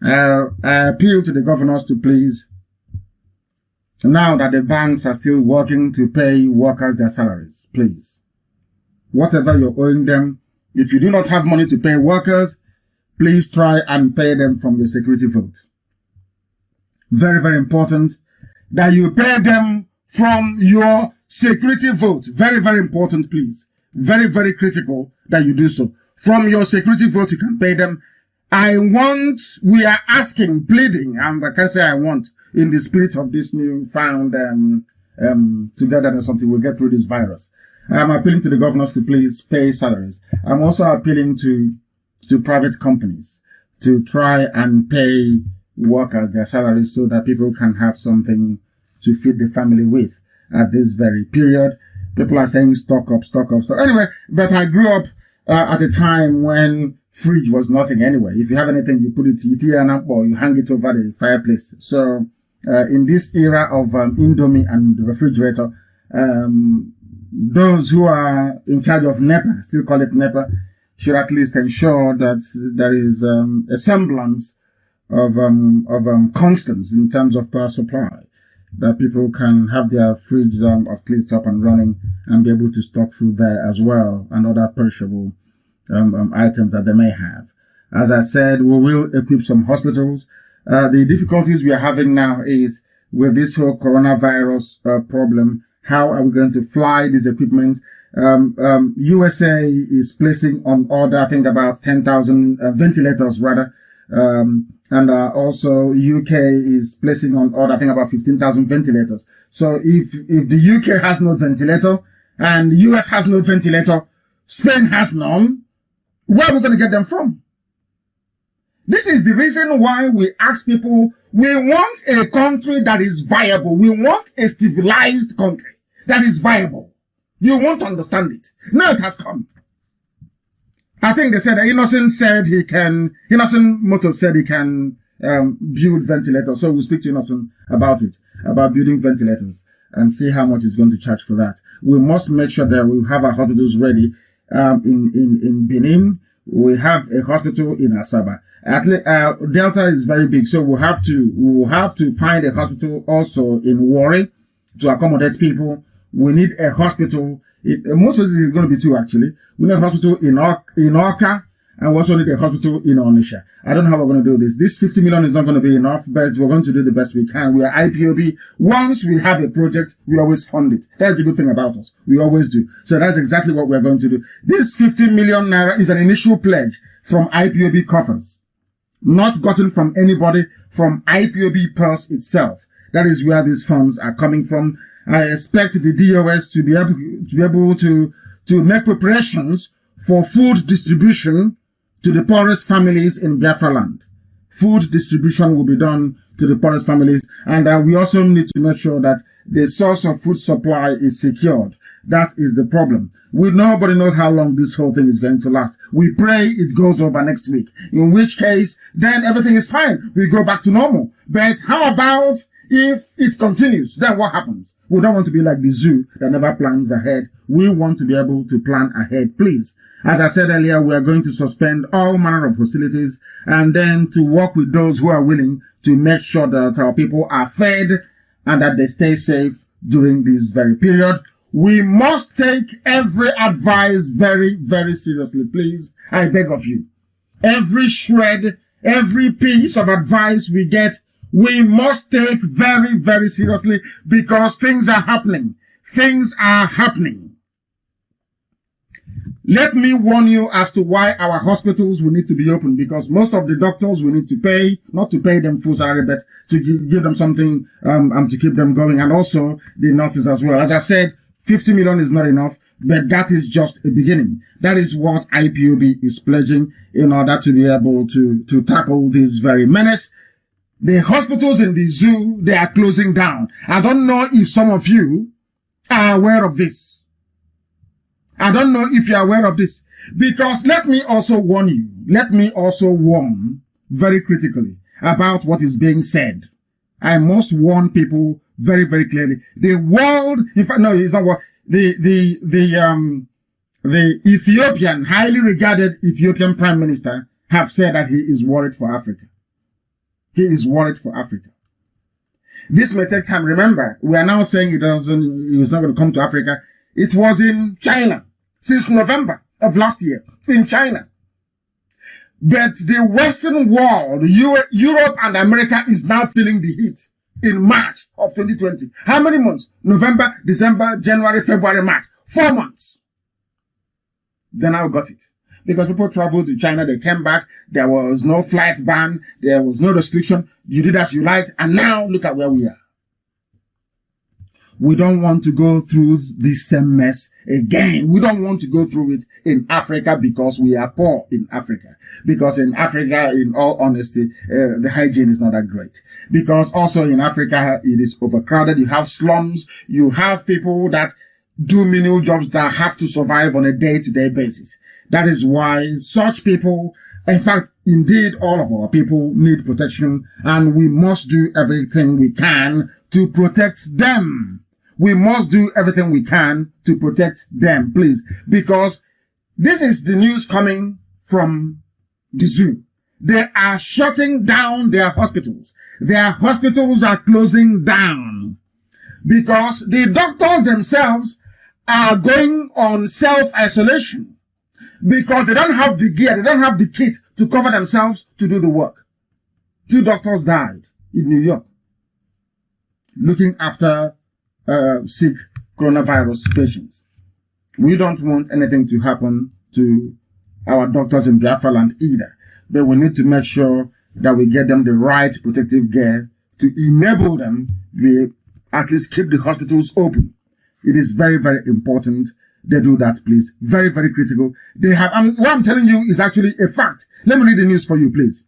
I appeal to the governors to please, now that the banks are still working to pay workers their salaries, please, whatever you're owing them, if you do not have money to pay workers, please try and pay them from your security vote. Very, very important that you pay them from your security vote. Very, very important, please. Very, very critical that you do so. From your security vote, you can pay them. We are asking, pleading, and I can say I want, in the spirit of this newfound, togetherness, something, we'll get through this virus. I'm appealing to the governors to please pay salaries. I'm also appealing to private companies to try and pay workers their salaries so that people can have something to feed the family with at this very period. People are saying stock up. Anyway, but I grew up at a time when fridge was nothing anyway. If you have anything, you put it or you hang it over the fireplace. So in this era of Indomie and the refrigerator, those who are in charge of NEPA, still call it NEPA, should at least ensure that there is a semblance of constants in terms of power supply, that people can have their fridge at least up and running and be able to stock food there as well, and other perishable items that they may have. As I said, we will equip some hospitals. The difficulties we are having now is with this whole coronavirus problem. How are we going to fly this equipment? USA is placing on order, I think, about 10,000 ventilators rather. And also UK is placing on order, I think, about 15,000 ventilators. So if the UK has no ventilator and US has no ventilator, Spain has none, where are we going to get them from? This is the reason why we ask people, we want a country that is viable. We want a civilized country that is viable. You won't understand it. Now it has come. I think they said that Innocent Motors said he can build ventilators. So we'll speak to Innocent about it, about building ventilators, and see how much he's going to charge for that. We must make sure that we have our hospitals ready. In Benin, we have a hospital in Asaba. Delta is very big, so we'll have to find a hospital also in Warri to accommodate people. We need a hospital. Most places it's going to be 2 actually. We need a hospital in Orca, and we also need a hospital in Onitsha. I don't know how we're going to do this. This 50 million is not going to be enough, but we're going to do the best we can. We are IPOB. Once we have a project, we always fund it. That's the good thing about us. We always do. So that's exactly what we're going to do. This 50 million naira is an initial pledge from IPOB coffers, not gotten from anybody, from IPOB purse itself. That is where these funds are coming from. I expect the DOS to be able to make preparations for food distribution to the poorest families in Biafraland. Food distribution will be done to the poorest families, and we also need to make sure that the source of food supply is secured. That is the problem. Nobody knows how long this whole thing is going to last. We pray it goes over next week, in which case, then everything is fine. We go back to normal. But how about if it continues? Then what happens? We don't want to be like the zoo that never plans ahead. We want to be able to plan ahead, please. As I said earlier, we are going to suspend all manner of hostilities and then to work with those who are willing to make sure that our people are fed and that they stay safe during this very period. We must take every advice very, very seriously, please. I beg of you. Every shred, every piece of advice we get, we must take very, very seriously because things are happening. Things are happening. Let me warn you as to why our hospitals will need to be open, because most of the doctors will need to pay, not to pay them full salary, but to give them something, to keep them going, and also the nurses as well. As I said, 50 million is not enough, but that is just a beginning. That is what IPOB is pledging in order to be able to tackle this very menace. The hospitals in the zoo, they are closing down. I don't know if some of you are aware of this. I don't know if you're aware of this, because let me also warn you. Let me also warn very critically about what is being said. I must warn people very, very clearly. The world, in fact, no, it's not what, the Ethiopian, highly regarded Ethiopian Prime Minister have said that he is worried for Africa. He is worried for Africa. This may take time. Remember, we are now saying it was not going to come to Africa. It was in China since November of last year, in China. But the Western world, Europe and America is now feeling the heat in March of 2020. How many months? November, December, January, February, March. 4 months. They now got it. Because people traveled to China, they came back, there was no flight ban, there was no restriction, you did as you liked, and now look at where we are. We don't want to go through this same mess again. We don't want to go through it in Africa because we are poor in Africa. Because in Africa, in all honesty, the hygiene is not that great. Because also in Africa, it is overcrowded. You have slums. You have people that do menial jobs that have to survive on a day-to-day basis. That is why such people, in fact, indeed, all of our people need protection, and we must do everything we can to protect them. We must do everything we can to protect them, please, because this is the news coming from the zoo. They are shutting down their hospitals. Their hospitals are closing down because the doctors themselves are going on self-isolation because they don't have the gear, they don't have the kit to cover themselves to do the work. 2 doctors died in New York looking after sick coronavirus patients. We don't want anything to happen to our doctors in Biafraland either, but we need to make sure that we get them the right protective gear to enable them to at least keep the hospitals open. It is very, very important they do that, please. Very, very critical. They have, what I'm telling you is actually a fact. Let me read the news for you, please.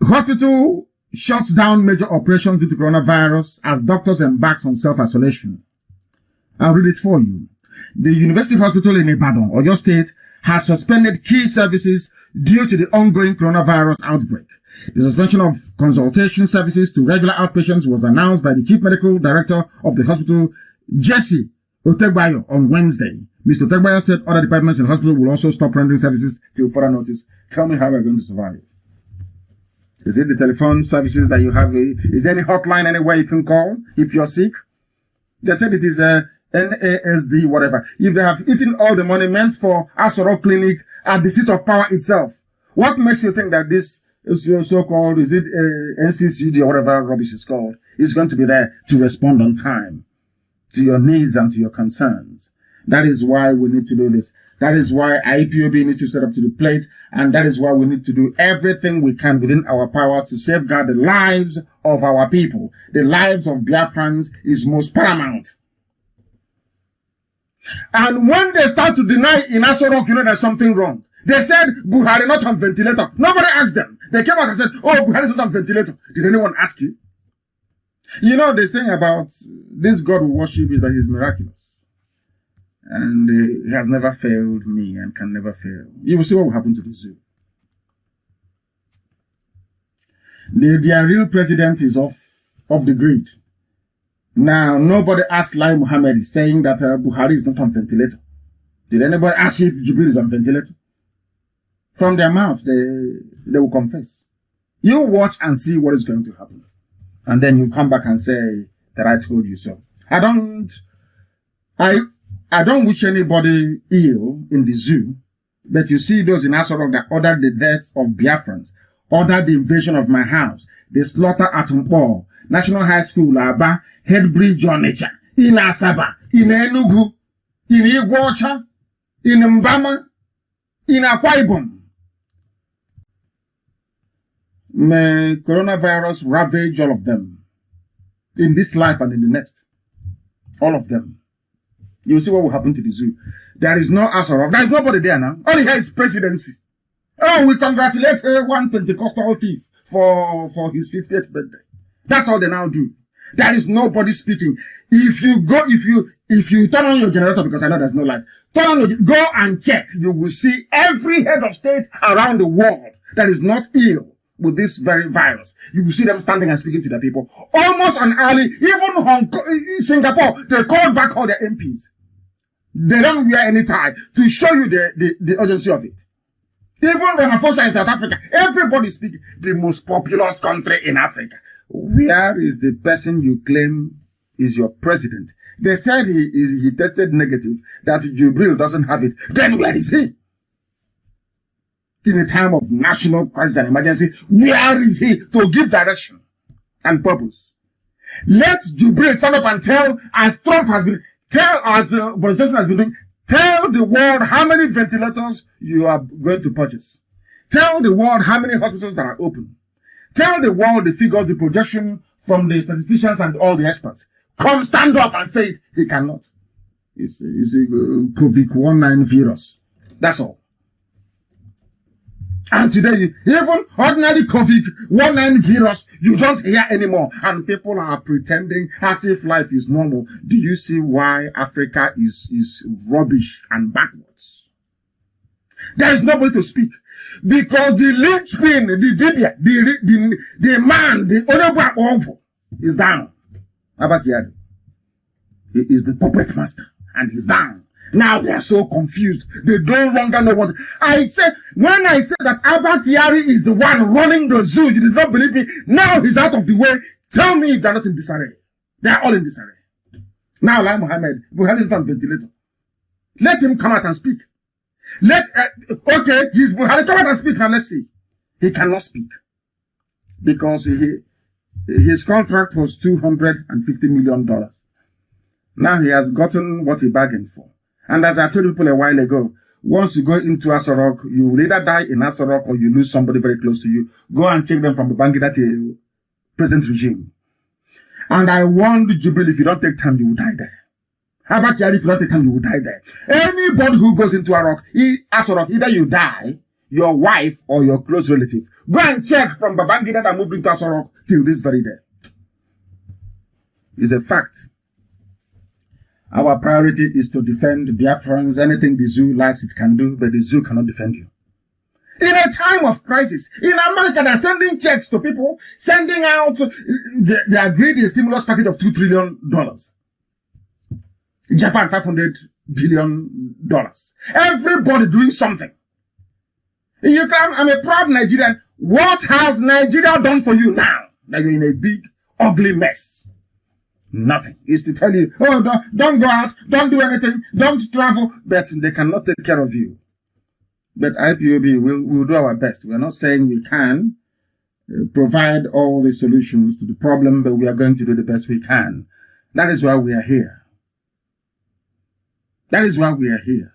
Hospital shuts down major operations due to coronavirus as doctors embark on self-isolation. I'll read it for you. The University Hospital in Ibadan, Oyo State, has suspended key services due to the ongoing coronavirus outbreak. The suspension of consultation services to regular outpatients was announced by the Chief Medical Director of the hospital, Jesse Otegbayo, on Wednesday. Mr. Otegbayo said other departments in the hospital will also stop rendering services till further notice. Tell me how we're going to survive. Is it the telephone services that you have? Is there any hotline anywhere you can call if you're sick? They said it is NASD, whatever, if they have eaten all the money meant for Asoro Clinic at the seat of power itself, what makes you think that this is so-called, is it NCCD or whatever rubbish is called, is going to be there to respond on time to your needs and to your concerns? That is why we need to do this. That is why IPOB needs to set up to the plate. And that is why we need to do everything we can within our power to safeguard the lives of our people. The lives of Biafrans is most paramount. And when they start to deny in Asoro, there's something wrong. They said Buhari not on ventilator. Nobody asked them. They came out and said, oh, Buhari is not on ventilator. Did anyone ask you? This thing about this God we worship is that he's miraculous. And he has never failed me and can never fail. You will see what will happen to the zoo. Their real president is off the grid. Now, nobody asked Lai Mohammed saying that Buhari is not on ventilator. Did anybody ask you if Jibril is on ventilator? From their mouth, they will confess. You watch and see what is going to happen. And then you come back and say that I told you so. I don't wish anybody ill in the zoo, but you see those in Asoro that ordered the death of Biafrans, ordered the invasion of my house, the slaughter at Mpo, National High School, Aba, Head Bridge, Onitsha, in Asaba, in Enugu, in Iguacha, in Mbama, in Akwa Ibom. May coronavirus ravage all of them in this life and in the next. All of them. You will see what will happen to the zoo. There is no Asoro. There is nobody there now. All here is presidency. Oh, we congratulate one Pentecostal thief for his 50th birthday. That's all they now do. There is nobody speaking. If you turn on your generator, because I know there's no light, go and check. You will see every head of state around the world that is not ill with this very virus. You will see them standing and speaking to their people. Almost an hourly, even Singapore, they called back all their MPs. They don't wear any tie to show you the urgency of it. Even Ramaphosa in South Africa, everybody speaking. The most populous country in Africa. Where is the person you claim is your president? They said he tested negative, that Jibril doesn't have it. Then where is he? In a time of national crisis and emergency, where is he to give direction and purpose? Let Jibril stand up and tell, as Trump has been, as Boris Johnson has been doing, tell the world how many ventilators you are going to purchase. Tell the world how many hospitals that are open. Tell the world the figures, the projection from the statisticians and all the experts. Come stand up and say it. He cannot. It's a COVID-19 virus. That's all. And today, even ordinary COVID-19 virus, you don't hear anymore. And people are pretending as if life is normal. Do you see why Africa is rubbish and backwards? There is nobody to speak. Because the linchpin, the man, the honorable is down. Abakiado. He is the puppet master and he's down. Now they are so confused. They no longer know what. When I said that Abba Kyari is the one running the zoo, you did not believe me. Now he's out of the way. Tell me if they're not in disarray. They are all in disarray. Now, Lai Mohammed, Buhari is on ventilator. Let him come out and speak. He's Buhari, come out and speak and let's see. He cannot speak. Because his contract was $250 million. Now he has gotten what he bargained for. And as I told people a while ago, once you go into Asoro, you will either die in Asoro or you lose somebody very close to you. Go and check them from the Babangida to present regime. And I warned Jibril, if you don't take time, you will die there. Abakiari, if you don't take time, you will die there. Anybody who goes into Asoro, either you die, your wife, or your close relative. Go and check from Babangida that moved into Asoro till this very day. It's a fact. Our priority is to defend Biafrans. Anything the zoo likes, it can do, but the zoo cannot defend you. In a time of crisis, in America, they're sending checks to people, sending out, they agreed a stimulus package of $2 trillion. Japan, $500 billion. Everybody doing something. You claim, I'm a proud Nigerian. What has Nigeria done for you now? That you're in a big, ugly mess. Nothing. It's to tell you, oh, don't go out, don't do anything, don't travel, but they cannot take care of you. But IPOB will do our best. We're not saying we can provide all the solutions to the problem, but we are going to do the best we can. That is why we are here. That is why we are here.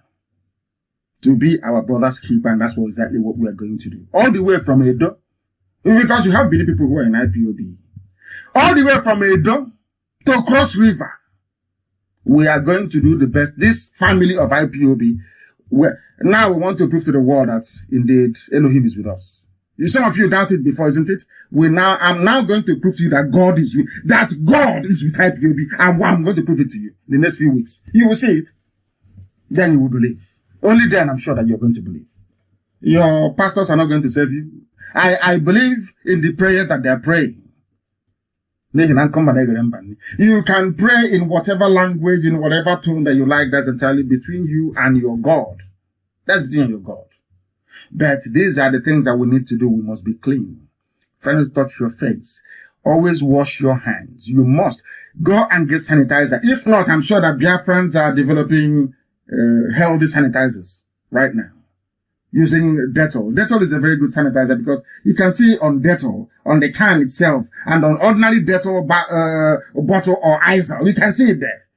To be our brother's keeper, and that's exactly what we are going to do. All the way from Edo, because you have many people who are in IPOB. All the way from Edo to Cross River, we are going to do the best. This family of IPOB, now we want to prove to the world that indeed Elohim is with us. Some of you doubted before, isn't it? I'm now going to prove to you that God is with IPOB, and I'm going to prove it to you in the next few weeks. You will see it. Then you will believe. Only then I'm sure that you're going to believe. Your pastors are not going to save you. I believe in the prayers that they're praying. You can pray in whatever language, in whatever tone that you like. That's entirely between you and your God. That's between you and your God. But these are the things that we need to do. We must be clean. Try not to touch your face. Always wash your hands. You must go and get sanitizer. If not, I'm sure that Biafrans are developing healthy sanitizers right now using Dettol. Dettol is a very good sanitizer because you can see on Dettol, on the can itself, and on ordinary Dettol bottle or Izal, you can see it there.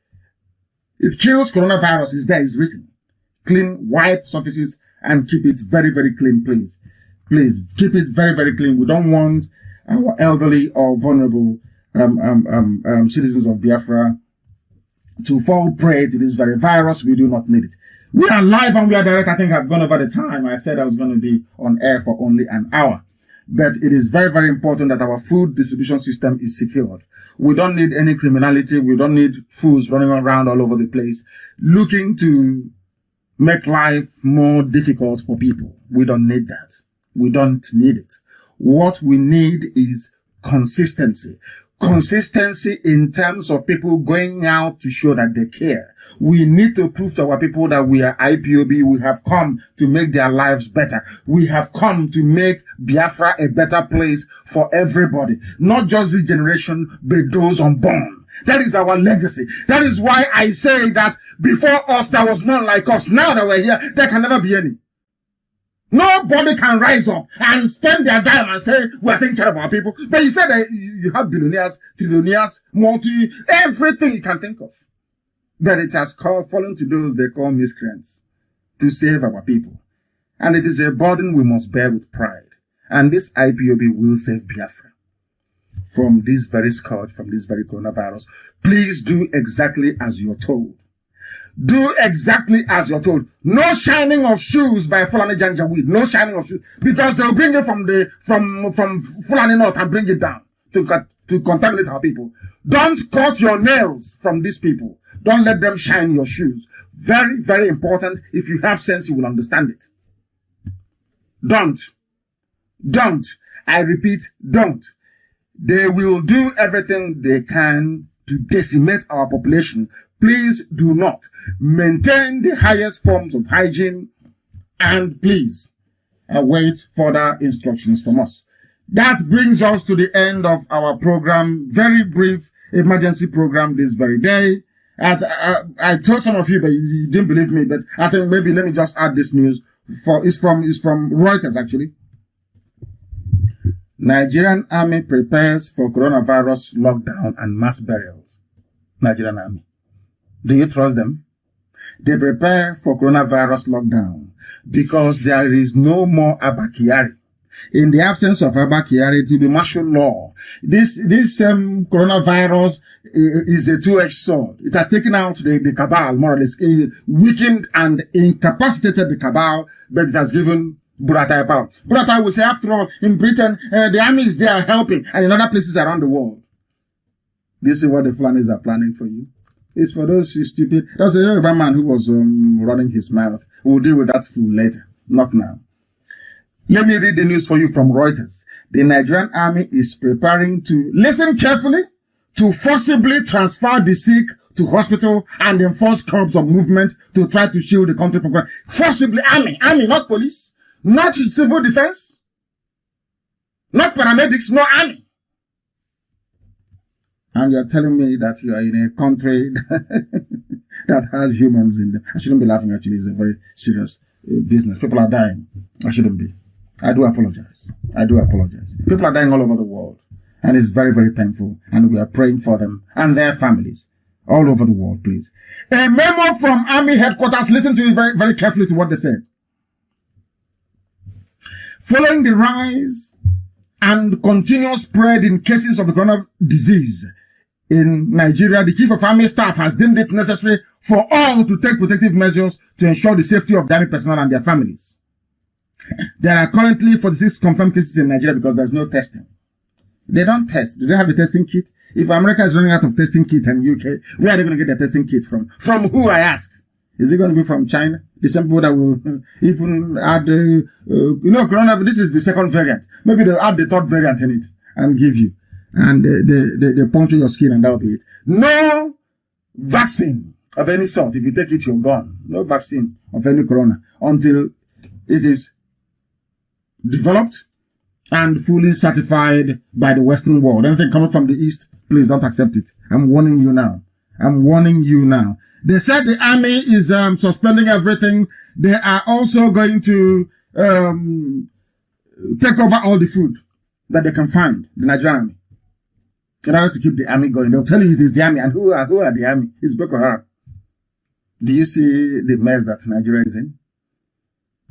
It kills coronavirus. It's there. It's written. Clean, wipe surfaces and keep it very, very clean, please. Please keep it very, very clean. We don't want our elderly or vulnerable citizens of Biafra to fall prey to this very virus. We do not need it. We are live and we are direct. I think I've gone over the time. I said I was going to be on air for only an hour. But it is very, very important that our food distribution system is secured. We don't need any criminality. We don't need fools running around all over the place looking to make life more difficult for people. We don't need that. We don't need it. What we need is consistency. Consistency in terms of people going out to show that they care. We need to prove to our people that we are IPOB. We have come to make their lives better. We have come to make Biafra a better place for everybody. Not just this generation, but those unborn. That is our legacy. That is why I say that before us, there was none like us. Now that we're here, there can never be any. Nobody can rise up and spend their dime and say, we are taking care of our people. But you said that you have billionaires, trillionaires, everything you can think of. That it has fallen to those they call miscreants to save our people. And it is a burden we must bear with pride. And this IPOB will save Biafra from this very scourge, from this very coronavirus. Please do exactly as you're told. Do exactly as you're told. No shining of shoes by Fulani Janjaweed. No shining of shoes. Because they'll bring it from Fulani North and bring it down to contaminate our people. Don't cut your nails from these people. Don't let them shine your shoes. Very, very important. If you have sense, you will understand it. Don't. Don't. I repeat, don't. They will do everything they can to decimate our population. Please do not. Maintain the highest forms of hygiene and please await further instructions from us. That brings us to the end of our program. Very brief emergency program this very day. As I told some of you, but you didn't believe me, but I think maybe let me just add this news. It's from Reuters actually. Nigerian army prepares for coronavirus lockdown and mass burials. Nigerian army. Do you trust them? They prepare for coronavirus lockdown because there is no more Abakiari. In the absence of Abakiari, it will be martial law. This coronavirus is a two-edged sword. It has taken out the cabal, more or less, weakened and incapacitated the cabal, but it has given Buratai power. Buratai will say, after all, in Britain, the army is there helping, and in other places around the world. This is what the Fulanis are planning for you. It's for those stupid. There's a Yoruba man who was running his mouth. We'll deal with that fool later. Not now. Let me read the news for you from Reuters. The Nigerian army is preparing to, listen carefully, to forcibly transfer the sick to hospital and enforce curbs of movement to try to shield the country from crime. Forcibly, army, not police, not civil defense, not paramedics, no army. And you're telling me that you are in a country that has humans in them. I shouldn't be laughing, actually. It's a very serious business. People are dying. I shouldn't be. I do apologize. I do apologize. People are dying all over the world. And it's very, very painful. And we are praying for them and their families all over the world, please. A memo from Army headquarters. Listen to it very, very carefully to what they said. Following the rise and continuous spread in cases of the corona disease in Nigeria, the Chief of Army Staff has deemed it necessary for all to take protective measures to ensure the safety of the army personnel and their families. There are currently 46 confirmed cases in Nigeria because there's no testing. They don't test. Do they have the testing kit? If America is running out of testing kit and UK, where are they going to get the testing kit from? From who, I ask? Is it going to be from China? The same people that will even add, coronavirus, this is the second variant. Maybe they'll add the third variant in it and give you. And they puncture your skin and that'll be it. No vaccine of any sort. If you take it, you're gone. No vaccine of any corona until it is developed and fully certified by the Western world. Anything coming from the East, please don't accept it. I'm warning you now. I'm warning you now. They said the army is suspending everything. They are also going to take over all the food that they can find, the Nigerian army, in order to keep the army going. They'll tell you it is the army. And who are the army? It's Boko Haram. Do you see the mess that Nigeria is in?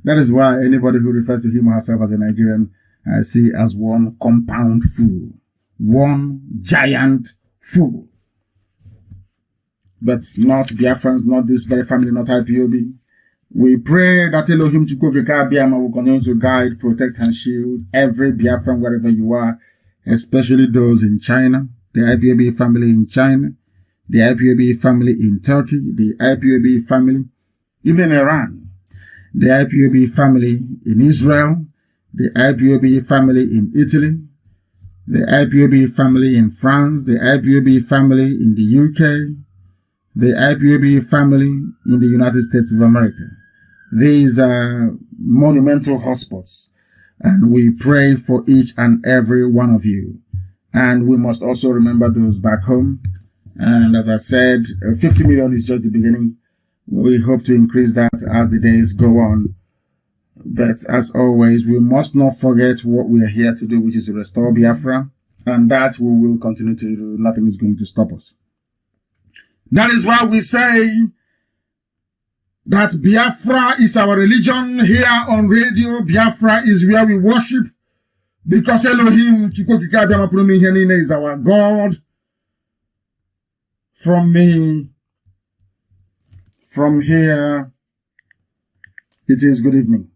That is why anybody who refers to him or herself as a Nigerian, I see as one compound fool. One giant fool. But not Biafrans, not this very family, not IPOB. We pray that Elohim Chukwokeka Biama will continue to guide, protect, and shield every Biafran wherever you are, especially those in China, the IPOB family in China, the IPOB family in Turkey, the IPOB family, even in Iran, the IPOB family in Israel, the IPOB family in Italy, the IPOB family in France, the IPOB family in the UK, the IPOB family in the United States of America. These are monumental hotspots, and we pray for each and every one of you. And we must also remember those back home. And as I said, 50 million is just the beginning. We hope to increase that as the days go on. But as always, we must not forget what we are here to do, which is to restore Biafra. And that we will continue to do. Nothing is going to stop us. That is why we say that Biafra is our religion. Here on Radio Biafra is where we worship, because Elohim is our God. From here, it is good evening.